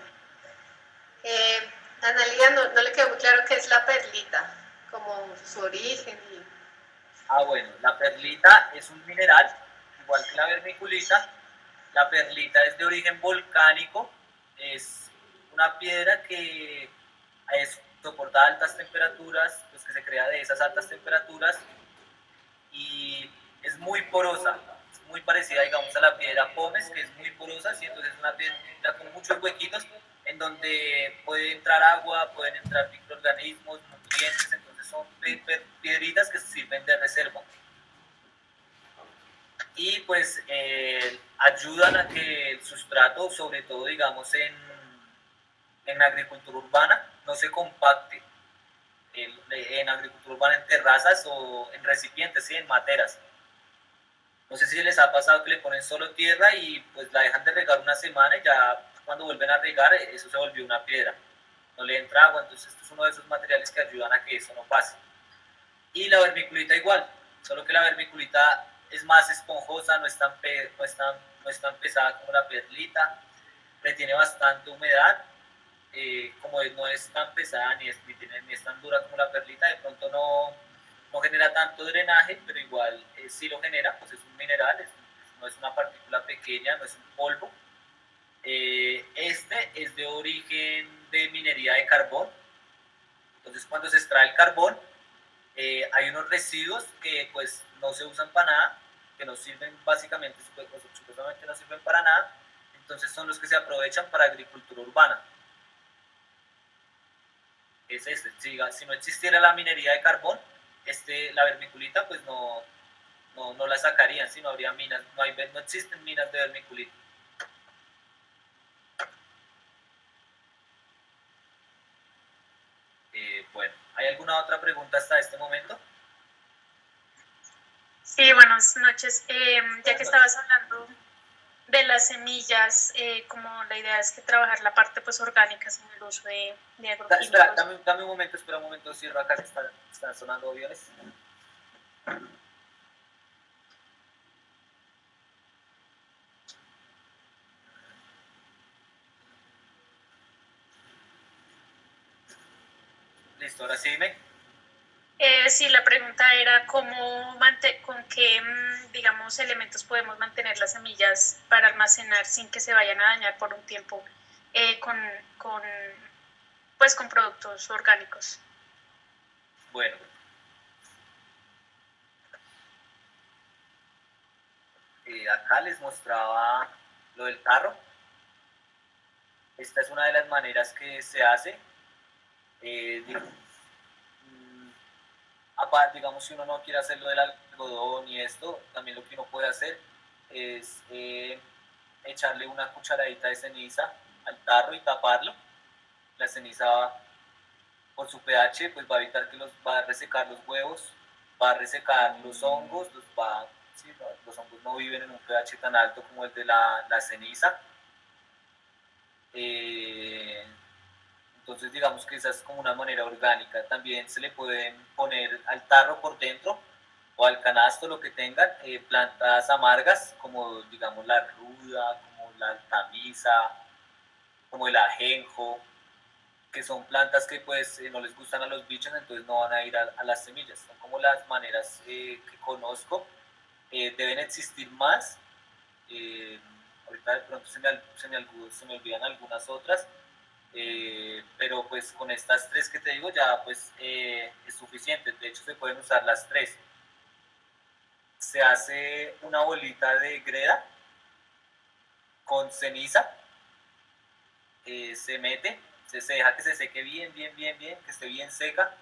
Analia, no le quedó muy claro qué es la perlita, como su origen. Bueno, la perlita es un mineral, igual que la vermiculita. La perlita es de origen volcánico, es una piedra que soporta altas temperaturas, pues que se crea de esas altas temperaturas y es muy porosa, es muy parecida, digamos, a la piedra pómez, que es muy porosa, ¿sí? Entonces es una piedra con muchos huequitos en donde puede entrar agua, pueden entrar microorganismos, nutrientes, entonces son piedritas que sirven de reserva. Y pues ayudan a que el sustrato, sobre todo digamos en agricultura urbana, no se compacte. En agricultura urbana en terrazas o en recipientes, ¿sí? En materas. No sé si les ha pasado que le ponen solo tierra y pues la dejan de regar una semana y ya cuando vuelven a regar eso se volvió una piedra. No le entra agua, entonces esto es uno de esos materiales que ayudan a que eso no pase. Y la vermiculita igual, solo que la vermiculita es más esponjosa, no es tan pesada como la perlita, retiene bastante humedad, como no es tan pesada ni es tan dura como la perlita, de pronto no genera tanto drenaje, pero igual sí lo genera, pues es un mineral, no es una partícula pequeña, no es un polvo. Este es de origen de minería de carbón, entonces cuando se extrae el carbón, hay unos residuos que pues no se usan para nada, que no sirven básicamente, supuestamente no sirven para nada, entonces son los que se aprovechan para agricultura urbana. Es este, si no existiera la minería de carbón, la vermiculita pues no la sacarían, si no habría minas, no existen minas de vermiculita. Bueno, ¿hay alguna otra pregunta hasta este momento? Sí, buenas noches. Ya que estabas hablando de las semillas, como la idea es que trabajar la parte pues orgánica sin el uso de agroquímicos. Espera, dame un momento, cierro acá, están sonando aviones. Listo, ahora sí dime. Sí, la pregunta era con qué, digamos, elementos podemos mantener las semillas para almacenar sin que se vayan a dañar por un tiempo con productos orgánicos. Bueno. Acá les mostraba lo del tarro. Esta es una de las maneras que se hace. Digamos, si uno no quiere hacer lo del algodón y esto, también lo que uno puede hacer es echarle una cucharadita de ceniza al tarro y taparlo. La ceniza, por su pH, pues va a evitar que va a resecar los huevos, va a resecar los hongos, los hongos no viven en un pH tan alto como el de la ceniza. Entonces digamos que esa es como una manera orgánica. También se le pueden poner al tarro por dentro o al canasto, lo que tengan, plantas amargas como digamos la ruda, como la altamisa, como el ajenjo, que son plantas que pues no les gustan a los bichos, entonces no van a ir a las semillas. Son como las maneras que conozco. Deben existir más. Ahorita de pronto se me olvidan algunas otras, pero pues con estas tres que te digo ya pues es suficiente. De hecho se pueden usar las tres. Se hace una bolita de greda con ceniza, se mete, se deja que se seque bien, que esté bien seca,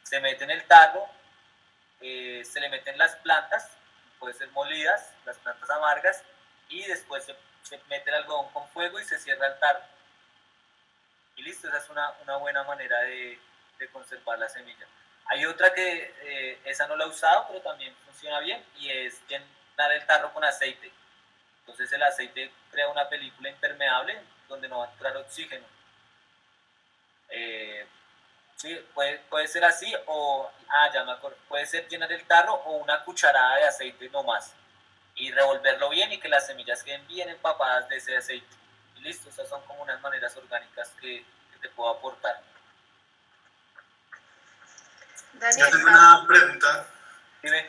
se mete en el tarro, se le meten las plantas, pueden ser molidas, las plantas amargas, y después se mete el algodón con fuego y se cierra el tarro. Y listo, esa es una buena manera de conservar la semilla. Hay otra que esa no la he usado, pero también funciona bien, y es llenar el tarro con aceite. Entonces el aceite crea una película impermeable donde no va a entrar oxígeno. Sí, puede ser así o, ya me acuerdo, puede ser llenar el tarro o una cucharada de aceite nomás y revolverlo bien y que las semillas queden bien empapadas de ese aceite. Y listo, esas son como unas maneras orgánicas que te puedo aportar. Yo tengo una pregunta. Dime.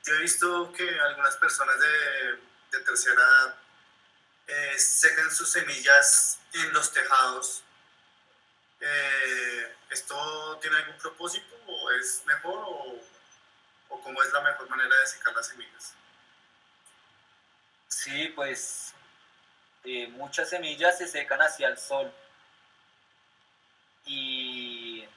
Yo he visto que algunas personas de tercera edad secan sus semillas en los tejados. ¿Esto tiene algún propósito o es mejor o cómo es la mejor manera de secar las semillas? Sí, pues muchas semillas se secan hacia el sol y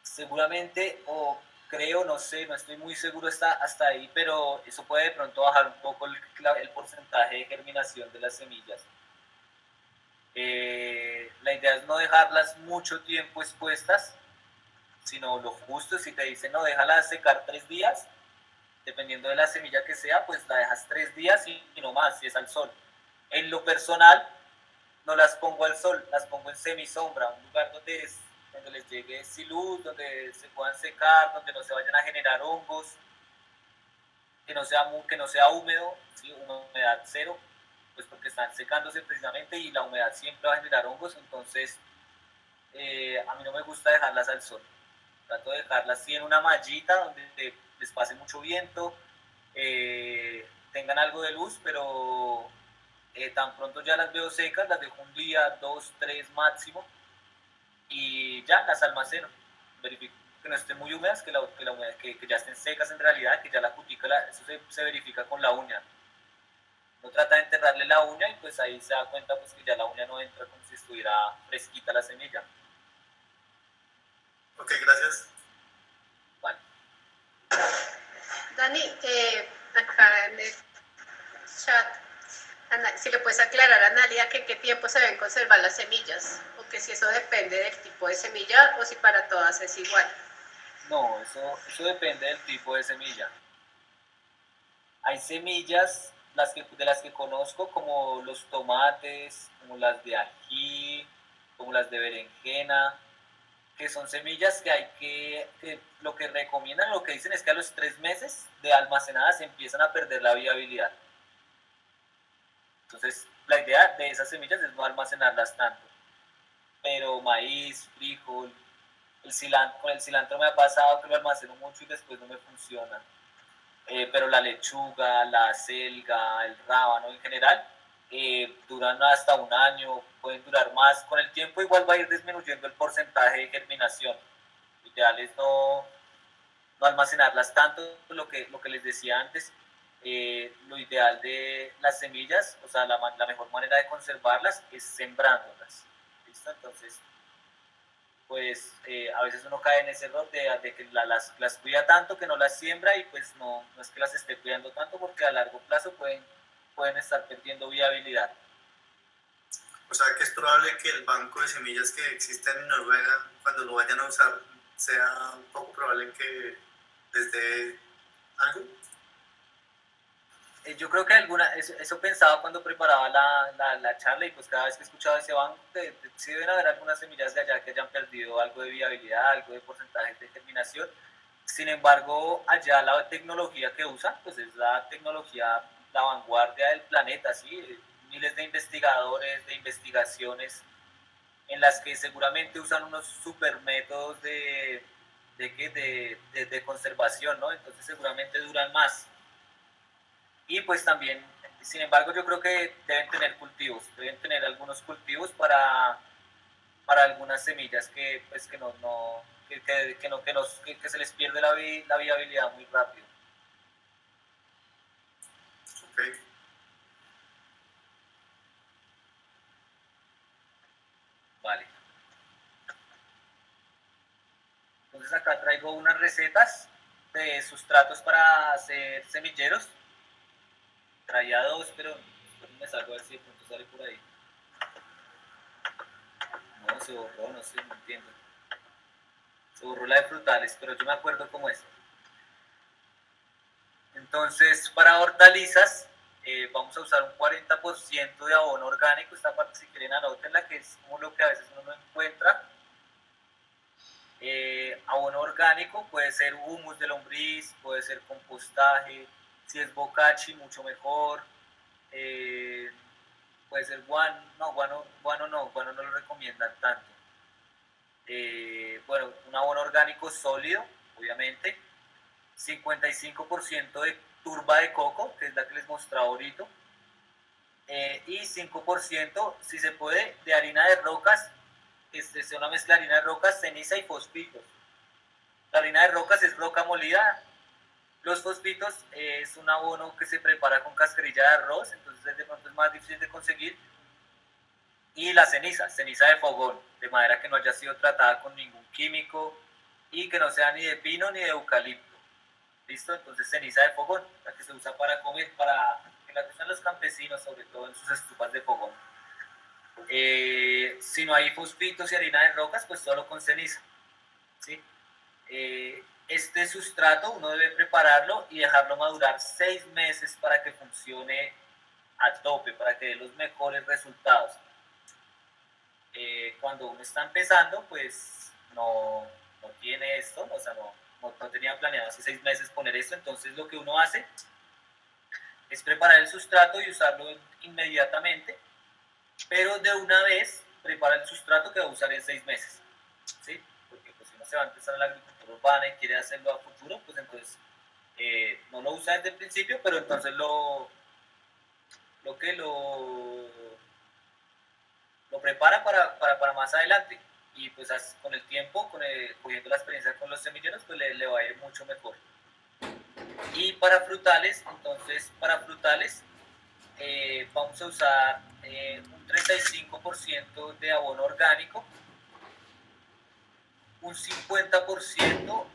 seguramente, o creo, no sé, no estoy muy seguro hasta ahí, pero eso puede de pronto bajar un poco el porcentaje de germinación de las semillas. La idea es no dejarlas mucho tiempo expuestas, sino lo justo. Si te dicen no, déjalas secar 3 días, dependiendo de la semilla que sea, pues la dejas 3 días y no más, si es al sol. En lo personal, no las pongo al sol, las pongo en semisombra, un lugar donde les llegue luz, donde se puedan secar, donde no se vayan a generar hongos, que no sea húmedo, ¿sí? Humedad cero, pues porque están secándose precisamente y la humedad siempre va a generar hongos. Entonces a mí no me gusta dejarlas al sol, trato de dejarlas así en una mallita donde les pase mucho viento, tengan algo de luz, pero tan pronto ya las veo secas, las dejo un día, 2, 3 máximo, y ya las almaceno. Verifico que no estén muy húmedas, que ya estén secas en realidad, que ya la cutícula, eso se verifica con la uña. Uno trata de enterrarle la uña y pues ahí se da cuenta pues que ya la uña no entra, como si estuviera fresquita la semilla. Ok, gracias. Vale. Dani, acá en el chat, si le puedes aclarar a Analia que qué tiempo se deben conservar las semillas, o que si eso depende del tipo de semilla o si para todas es igual. No, eso depende del tipo de semilla. Hay semillas de las que conozco, como los tomates, como las de ají, como las de berenjena, que son semillas que lo que recomiendan, lo que dicen es que a los 3 meses de almacenadas empiezan a perder la viabilidad. Entonces, la idea de esas semillas es no almacenarlas tanto. Pero maíz, frijol, con el cilantro me ha pasado que lo almaceno mucho y después no me funciona. Pero la lechuga, la acelga, el rábano en general, duran hasta 1 año, pueden durar más. Con el tiempo igual va a ir disminuyendo el porcentaje de germinación. Lo ideal es no almacenarlas tanto, lo que les decía antes. Lo ideal de las semillas, o sea, la mejor manera de conservarlas es sembrándolas. ¿Listo? Entonces, pues a veces uno cae en ese error de que las cuida tanto que no las siembra y pues no es que las esté cuidando tanto, porque a largo plazo pueden estar perdiendo viabilidad. O sea que es probable que el banco de semillas que existe en Noruega, cuando lo vayan a usar, sea un poco probable que les dé algo. Yo creo que eso pensaba cuando preparaba la charla, y pues cada vez que escuchaba ese banco, sí deben haber algunas semillas de allá que hayan perdido algo de viabilidad, algo de porcentaje de germinación. Sin embargo, allá la tecnología que usan, pues es la tecnología, la vanguardia del planeta, ¿sí? Miles de investigadores, de investigaciones, en las que seguramente usan unos super métodos de conservación, ¿no? Entonces seguramente duran más. Y pues también sin embargo, yo creo que deben tener cultivos, deben tener algunos cultivos para algunas semillas que, pues, que, no, no, que, no, que se les pierde la viabilidad muy rápido. Ok. Vale. Entonces acá traigo unas recetas de sustratos para hacer semilleros. Traía dos, pero me salgo a ver si de pronto sale por ahí. No, se borró, no sé, no entiendo. Se borró la de frutales, pero yo me acuerdo cómo es. Entonces, para hortalizas, vamos a usar un 40% de abono orgánico. Esta parte, si quieren, anótenla, que es como lo que a veces uno no encuentra. Abono orgánico puede ser humus de lombriz, puede ser compostaje, si es bocachi mucho mejor, puede ser guano no lo recomiendan tanto. Bueno, un abono orgánico sólido, obviamente, 55% de turba de coco, que es la que les mostraba ahorita, y 5%, si se puede, de harina de rocas. Es una mezcla de harina de rocas, ceniza y fosfitos. La harina de rocas es roca molida. Los fosfitos es un abono que se prepara con cascarilla de arroz, entonces de pronto es más difícil de conseguir. Y la ceniza de fogón, de madera que no haya sido tratada con ningún químico y que no sea ni de pino ni de eucalipto. ¿Listo? Entonces ceniza de fogón, la que se usa para comer, que la que usan los campesinos, sobre todo en sus estufas de fogón. Si no hay fosfitos y harina de rocas, pues solo con ceniza, ¿sí? Este sustrato uno debe prepararlo y dejarlo madurar 6 meses para que funcione a tope, para que dé los mejores resultados. Cuando uno está empezando, pues no tiene esto, o sea, no tenía planeado hace 6 meses poner esto, entonces lo que uno hace es preparar el sustrato y usarlo inmediatamente, pero de una vez prepara el sustrato que va a usar en 6 meses, ¿sí? Porque pues, si uno se va a empezar en la agricultura urbana y quiere hacerlo a futuro, pues entonces no lo usa desde el principio, pero entonces lo prepara para más adelante. Y pues con el tiempo, cogiendo la experiencia con los semilleros, pues le va a ir mucho mejor. Y para frutales, entonces para frutales vamos a usar un 35% de abono orgánico, un 50%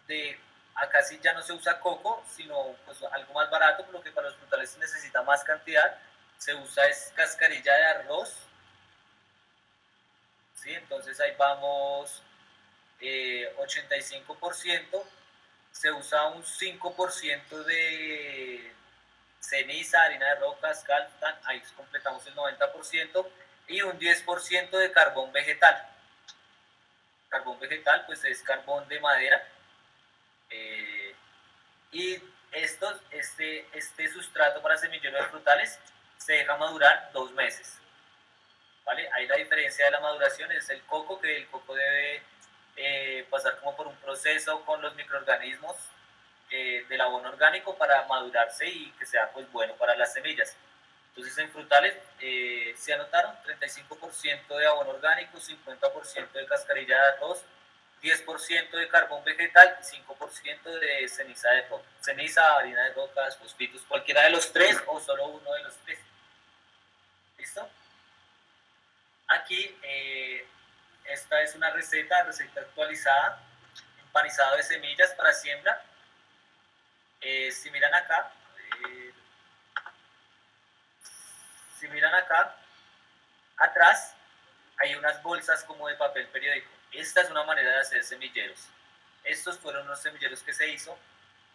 de, acá sí ya no se usa coco, sino pues algo más barato, por lo que para los frutales se necesita más cantidad, se usa es cascarilla de arroz, ¿sí? Entonces ahí vamos 85%, se usa un 5% de ceniza, harina de rocas, caltan, ahí completamos el 90%, y un 10% de carbón vegetal. Carbón vegetal pues es carbón de madera, y este sustrato para semillero de frutales se deja madurar 2 meses. ¿Vale? Ahí la diferencia de la maduración es el coco, que el coco debe pasar como por un proceso con los microorganismos del abono orgánico para madurarse y que sea pues bueno para las semillas. Entonces en frutales se anotaron 35% de abono orgánico, 50% de cascarilla de arroz, 10% de carbón vegetal y 5% de ceniza, harina de rocas, fosfitos, cualquiera de los tres o solo uno de los tres. ¿Listo? Aquí esta es una receta actualizada, empanizado de semillas para siembra. Si miran acá, atrás hay unas bolsas como de papel periódico. Esta es una manera de hacer semilleros. Estos fueron los semilleros que se hizo.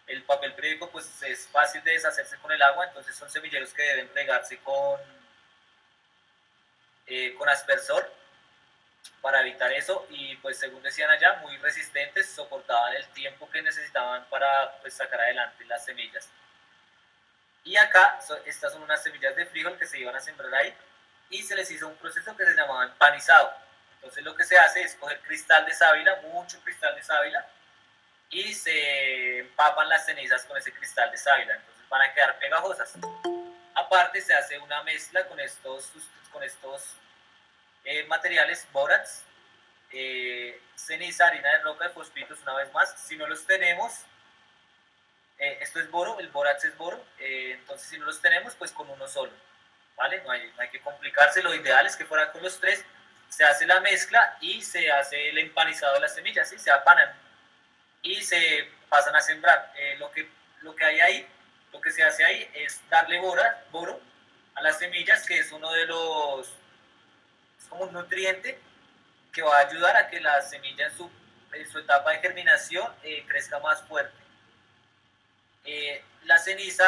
El papel periódico pues es fácil de deshacerse con el agua, entonces son semilleros que deben regarse con aspersor para evitar eso, y pues según decían allá, muy resistentes, soportaban el tiempo que necesitaban para pues, sacar adelante las semillas. Y acá, estas son unas semillas de frijol que se iban a sembrar ahí, y se les hizo un proceso que se llamaba empanizado. Entonces lo que se hace es coger cristal de sábila, mucho cristal de sábila, y se empapan las cenizas con ese cristal de sábila, entonces van a quedar pegajosas. aparte se hace una mezcla con estos materiales, bórax, ceniza, harina de roca, fosfitos, una vez más. Si no los tenemos, esto es boro, el bórax es boro, entonces si no los tenemos, pues con uno solo, ¿vale? No hay que complicarse, lo ideal es que fuera con los tres. Se hace la mezcla y se hace el empanizado de las semillas, ¿sí? Se apanan y se pasan a sembrar. Lo que hay ahí, lo que se hace ahí es darle boro a las semillas, que es uno de los, es como un nutriente que va a ayudar a que la semilla en su etapa de germinación crezca más fuerte. La ceniza,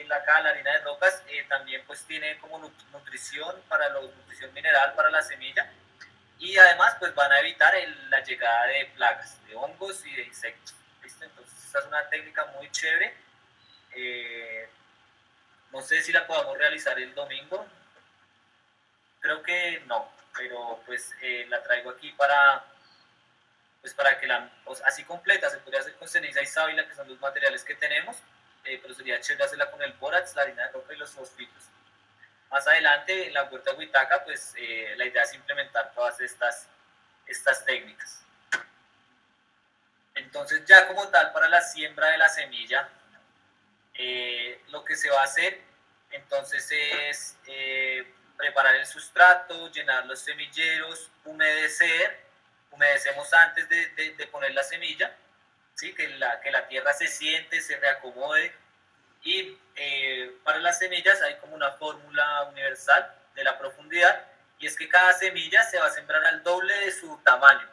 la harina de rocas, también pues tiene como nutrición nutrición mineral para la semilla, y además pues van a evitar la llegada de plagas, de hongos y de insectos. ¿Listo? Entonces esta es una técnica muy chévere. No sé si la podamos realizar el domingo, creo que no, pero pues la traigo aquí para que así completa, se podría hacer con ceniza y sábila, que son los materiales que tenemos, pero sería chévere hacerla con el bórax, la harina de roca y los fosfitos. Más adelante, en la huerta de Huitaca, pues la idea es implementar todas estas técnicas. Entonces, ya como tal, para la siembra de la semilla, lo que se va a hacer, entonces, es preparar el sustrato, llenar los semilleros, humedecemos antes de poner la semilla, ¿sí? que la tierra se siente, se reacomode. Y para las semillas hay como una fórmula universal de la profundidad, y es que cada semilla se va a sembrar al doble de su tamaño.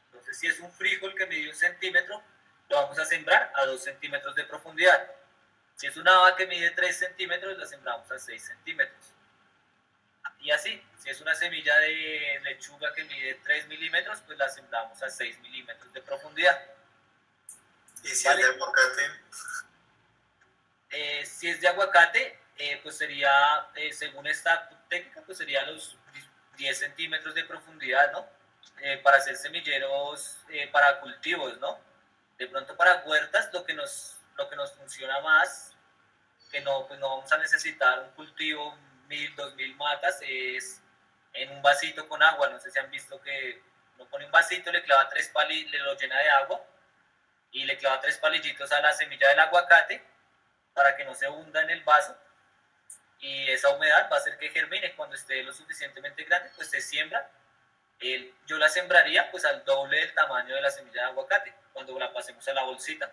Entonces, si es un frijol que mide 1 centímetro, lo vamos a sembrar a 2 centímetros de profundidad. Si es una haba que mide 3 centímetros, la sembramos a 6 centímetros. Y así, si es una semilla de lechuga que mide 3 milímetros, pues la sembramos a 6 milímetros de profundidad. ¿Y si ¿vale? Es de aguacate? Si es de aguacate, pues sería, según esta técnica, pues sería los 10 centímetros de profundidad, ¿no? Para hacer semilleros para cultivos, ¿no? De pronto para huertas lo que nos funciona más, que pues no vamos a necesitar un cultivo 1000, 2000 matas, es en un vasito con agua. No sé si han visto que uno pone un vasito, le clava 3 palillos, le lo llena de agua y le clava 3 palillitos a la semilla del aguacate para que no se hunda en el vaso, y esa humedad va a hacer que germine. Cuando esté lo suficientemente grande, pues se siembra. Yo la sembraría pues al doble del tamaño de la semilla de aguacate cuando la pasemos a la bolsita.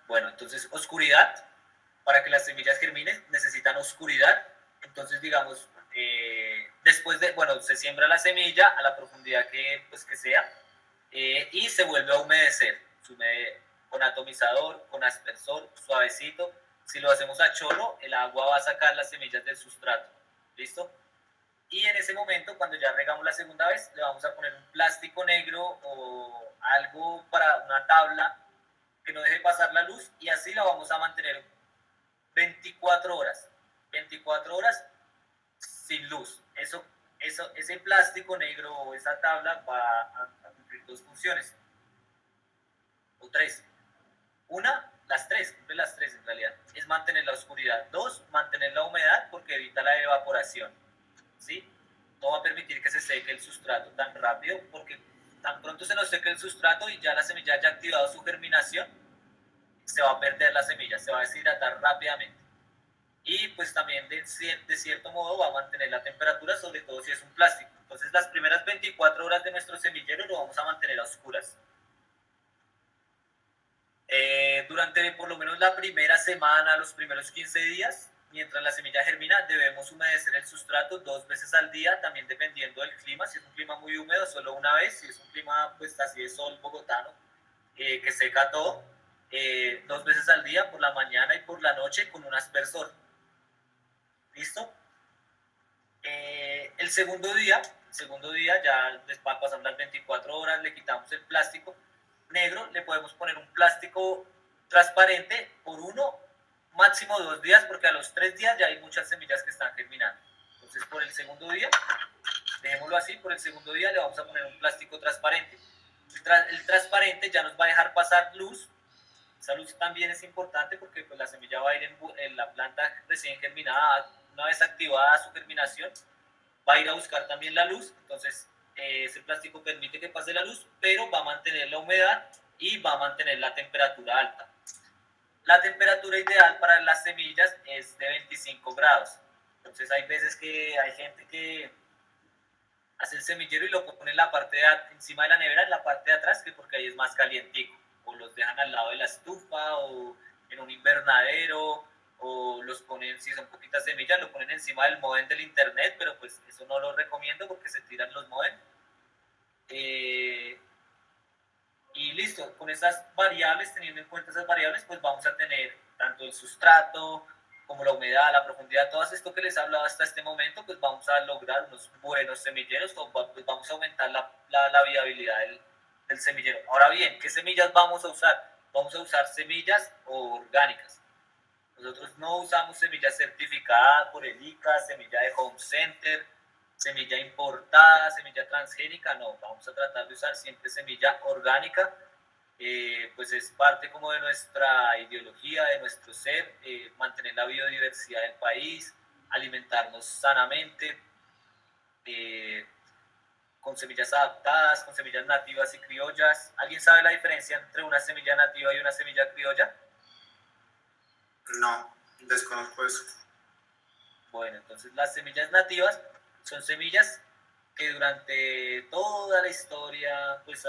Bueno, entonces oscuridad. Para que las semillas germinen necesitan oscuridad. Entonces, digamos, después se siembra la semilla a la profundidad que sea, y se vuelve a humedecer. Se humedece con atomizador, con aspersor, suavecito. Si lo hacemos a chorro, el agua va a sacar las semillas del sustrato. ¿Listo? Y en ese momento, cuando ya regamos la segunda vez, le vamos a poner un plástico negro o algo para una tabla que no deje pasar la luz, y así la vamos a mantener 24 horas. 24 horas sin luz. Ese plástico negro o esa tabla va a cumplir 2 funciones. O 3. Una, cumple las tres en realidad. Es mantener la oscuridad. 2, mantener la humedad porque evita la evaporación. ¿Sí? No va a permitir que se seque el sustrato tan rápido, porque tan pronto se nos seque el sustrato y ya la semilla haya activado su germinación, se va a perder la semilla, se va a deshidratar rápidamente. Y pues también de cierto modo va a mantener la temperatura, sobre todo si es un plástico. Entonces las primeras 24 horas de nuestro semillero lo vamos a mantener a oscuras. Durante por lo menos la primera semana, los primeros 15 días, mientras la semilla germina, debemos humedecer el sustrato 2 veces al día, también dependiendo del clima. Si es un clima muy húmedo, solo una vez. Si es un clima pues así de sol bogotano, que seca todo, 2 veces al día, por la mañana y por la noche, con un aspersor. ¿Listo? El segundo día ya después pasamos las 24 horas, le quitamos el plástico negro, le podemos poner un plástico transparente por 1, máximo 2 días, porque a los 3 días ya hay muchas semillas que están germinando. Entonces por el segundo día, dejémoslo así, por el segundo día le vamos a poner un plástico transparente. El transparente ya nos va a dejar pasar luz Esa luz también es importante porque pues, la semilla va a ir en la planta recién germinada, una vez activada su germinación, va a ir a buscar también la luz, entonces ese plástico permite que pase la luz, pero va a mantener la humedad y va a mantener la temperatura alta. La temperatura ideal para las semillas es de 25 grados. Entonces hay veces que hay gente que hace el semillero y lo pone en la parte encima de la nevera, en la parte de atrás, que porque ahí es más calientico. O los dejan al lado de la estufa o en un invernadero, o los ponen, si son poquitas semillas, lo ponen encima del módem del internet, pero pues eso no lo recomiendo porque se tiran los módem. Y listo, con esas variables, teniendo en cuenta esas variables, pues vamos a tener tanto el sustrato como la humedad, la profundidad, todo esto que les he hablado hasta este momento, pues vamos a lograr unos buenos semilleros, o pues vamos a aumentar la viabilidad del semillero. Ahora bien, ¿qué semillas vamos a usar? Vamos a usar semillas orgánicas. Nosotros no usamos semillas certificadas por el ICA, semilla de Home Center, semilla importada, semilla transgénica, no, vamos a tratar de usar siempre semilla orgánica, pues es parte como de nuestra ideología, de nuestro ser, mantener la biodiversidad del país, alimentarnos sanamente, con semillas adaptadas, con semillas nativas y criollas. ¿Alguien sabe la diferencia entre una semilla nativa y una semilla criolla? No, desconozco eso. Bueno, entonces las semillas nativas son semillas que durante toda la historia pues,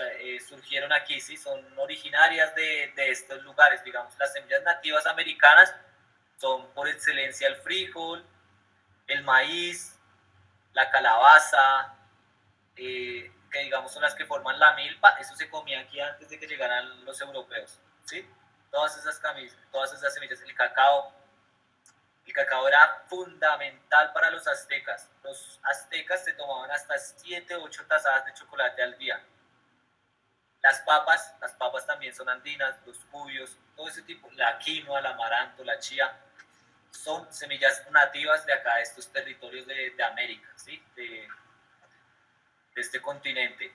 surgieron aquí, ¿sí? Son originarias de estos lugares. Digamos, las semillas nativas americanas son por excelencia el frijol, el maíz, la calabaza, que digamos son las que forman la milpa. Eso se comía aquí antes de que llegaran los europeos, ¿sí? Todas esas semillas, el cacao. El cacao era fundamental para los aztecas. Los aztecas se tomaban hasta 7 o 8 tazadas de chocolate al día. Las papas también son andinas, los cubios, todo ese tipo, la quinoa, el amaranto, la chía, son semillas nativas de acá, de estos territorios de América, ¿sí? de este continente.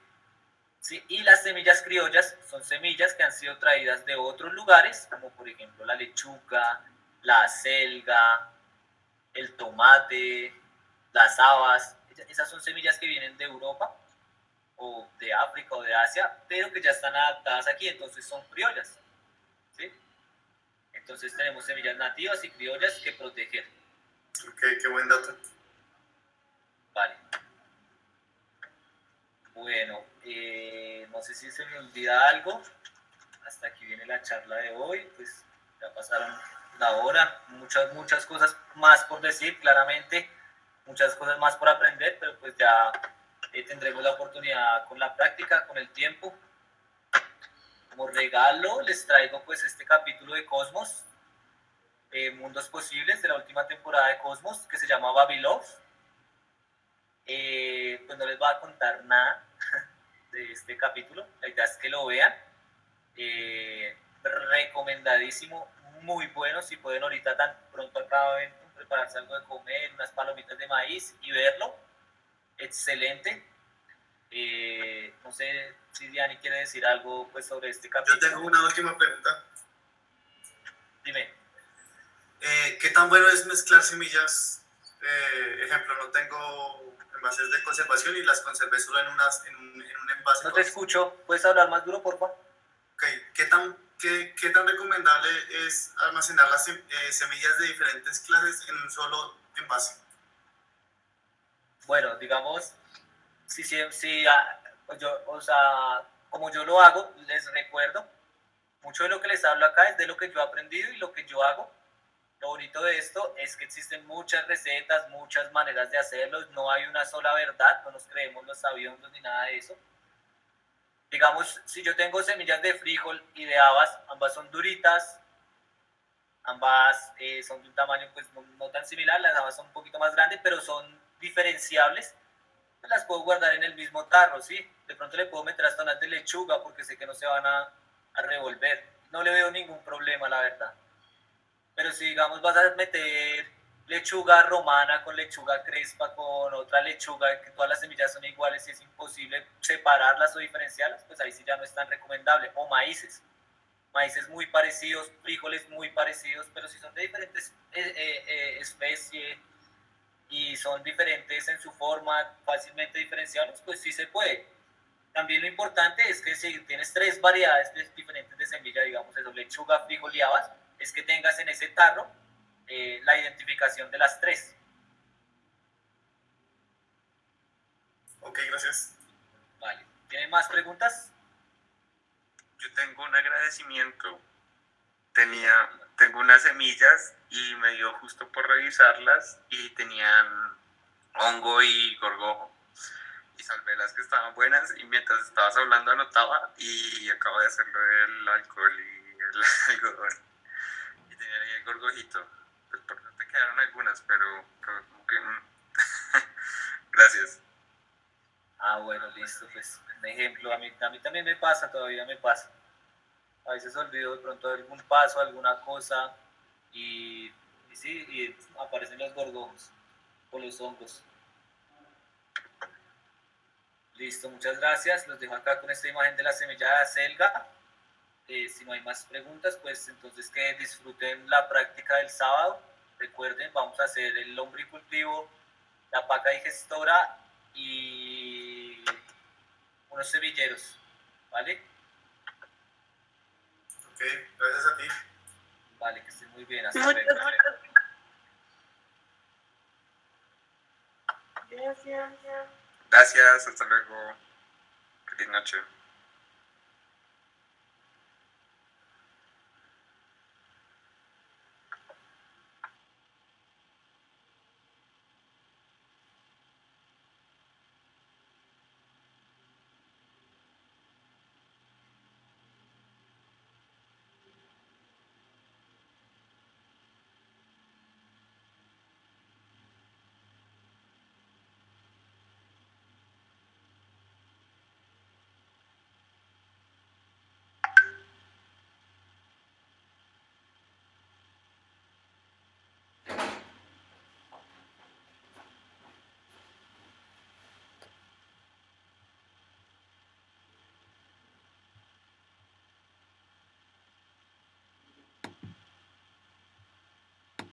¿Sí? Y las semillas criollas son semillas que han sido traídas de otros lugares, como por ejemplo la lechuga, la acelga, el tomate, las habas. Esas son semillas que vienen de Europa o de África o de Asia, pero que ya están adaptadas aquí, entonces son criollas, ¿sí? Entonces tenemos semillas nativas y criollas que proteger. Ok, qué buen dato. Vale. Bueno, no sé si se me olvida algo. Hasta aquí viene la charla de hoy, pues ya pasaron la hora, muchas cosas más por decir, claramente, muchas cosas más por aprender, pero pues ya tendremos la oportunidad con la práctica, con el tiempo. Como regalo les traigo pues este capítulo de Cosmos, Mundos Posibles, de la última temporada de Cosmos, que se llama Babylon. Pues no les voy a contar nada de este capítulo, la idea es que lo vean. Recomendadísimo, muy bueno. Si pueden ahorita tan pronto acaben prepararse algo de comer, unas palomitas de maíz y verlo, excelente. No sé si Diani quiere decir algo pues sobre este capítulo. Yo tengo una última pregunta. Dime. ¿Qué tan bueno es mezclar semillas? Ejemplo, no tengo envases de conservación y las conservé solo en un envase. No te escucho, ¿puedes hablar más duro, por favor? Okay. ¿Qué tan recomendable es almacenar las semillas de diferentes clases en un solo envase? Bueno, digamos, como yo lo hago, les recuerdo, mucho de lo que les hablo acá es de lo que yo he aprendido y lo que yo hago. Lo bonito de esto es que existen muchas recetas, muchas maneras de hacerlo, no hay una sola verdad, no nos creemos los sabiondos ni nada de eso. Digamos, si yo tengo semillas de frijol y de habas, ambas son duritas, ambas son de un tamaño pues no tan similar, las habas son un poquito más grandes, pero son diferenciables, pues las puedo guardar en el mismo tarro, ¿sí? De pronto le puedo meter hasta unas de lechuga porque sé que no se van a revolver, no le veo ningún problema, la verdad. Pero si, digamos, vas a meter lechuga romana con lechuga crespa, con otra lechuga, que todas las semillas son iguales y es imposible separarlas o diferenciarlas, pues ahí sí ya no es tan recomendable. O maíces. maíces muy parecidos, frijoles muy parecidos, pero si son de diferentes especies y son diferentes en su forma, fácilmente diferenciables, pues sí se puede. También lo importante es que si tienes 3 variedades diferentes de semilla, digamos eso, lechuga, frijol y habas, es que tengas en ese tarro la identificación de las 3. Ok, gracias. Vale. ¿Tienen más preguntas? Yo tengo un agradecimiento. Tengo unas semillas y me dio justo por revisarlas y tenían hongo y gorgojo. Y salvé las que estaban buenas y mientras estabas hablando anotaba y acabo de hacerlo del alcohol y el algodón. Y tenía ahí el gorgojito. Pues por no te quedaron algunas, pero como que... Gracias. Ah, bueno, listo, pues un ejemplo, a mí también me pasa, todavía me pasa. A veces olvido de pronto algún paso, alguna cosa y sí, y aparecen los gorgojos o los hongos. Listo, muchas gracias. Los dejo acá con esta imagen de la semilla de acelga. Si no hay más preguntas, pues entonces que disfruten la práctica del sábado. Recuerden, vamos a hacer el lombricultivo, la paca digestora y unos semilleros, ¿vale? Ok, gracias a ti. Vale, que estén muy bien. Hasta Muchas luego. gracias. Gracias, hasta luego. Feliz noche.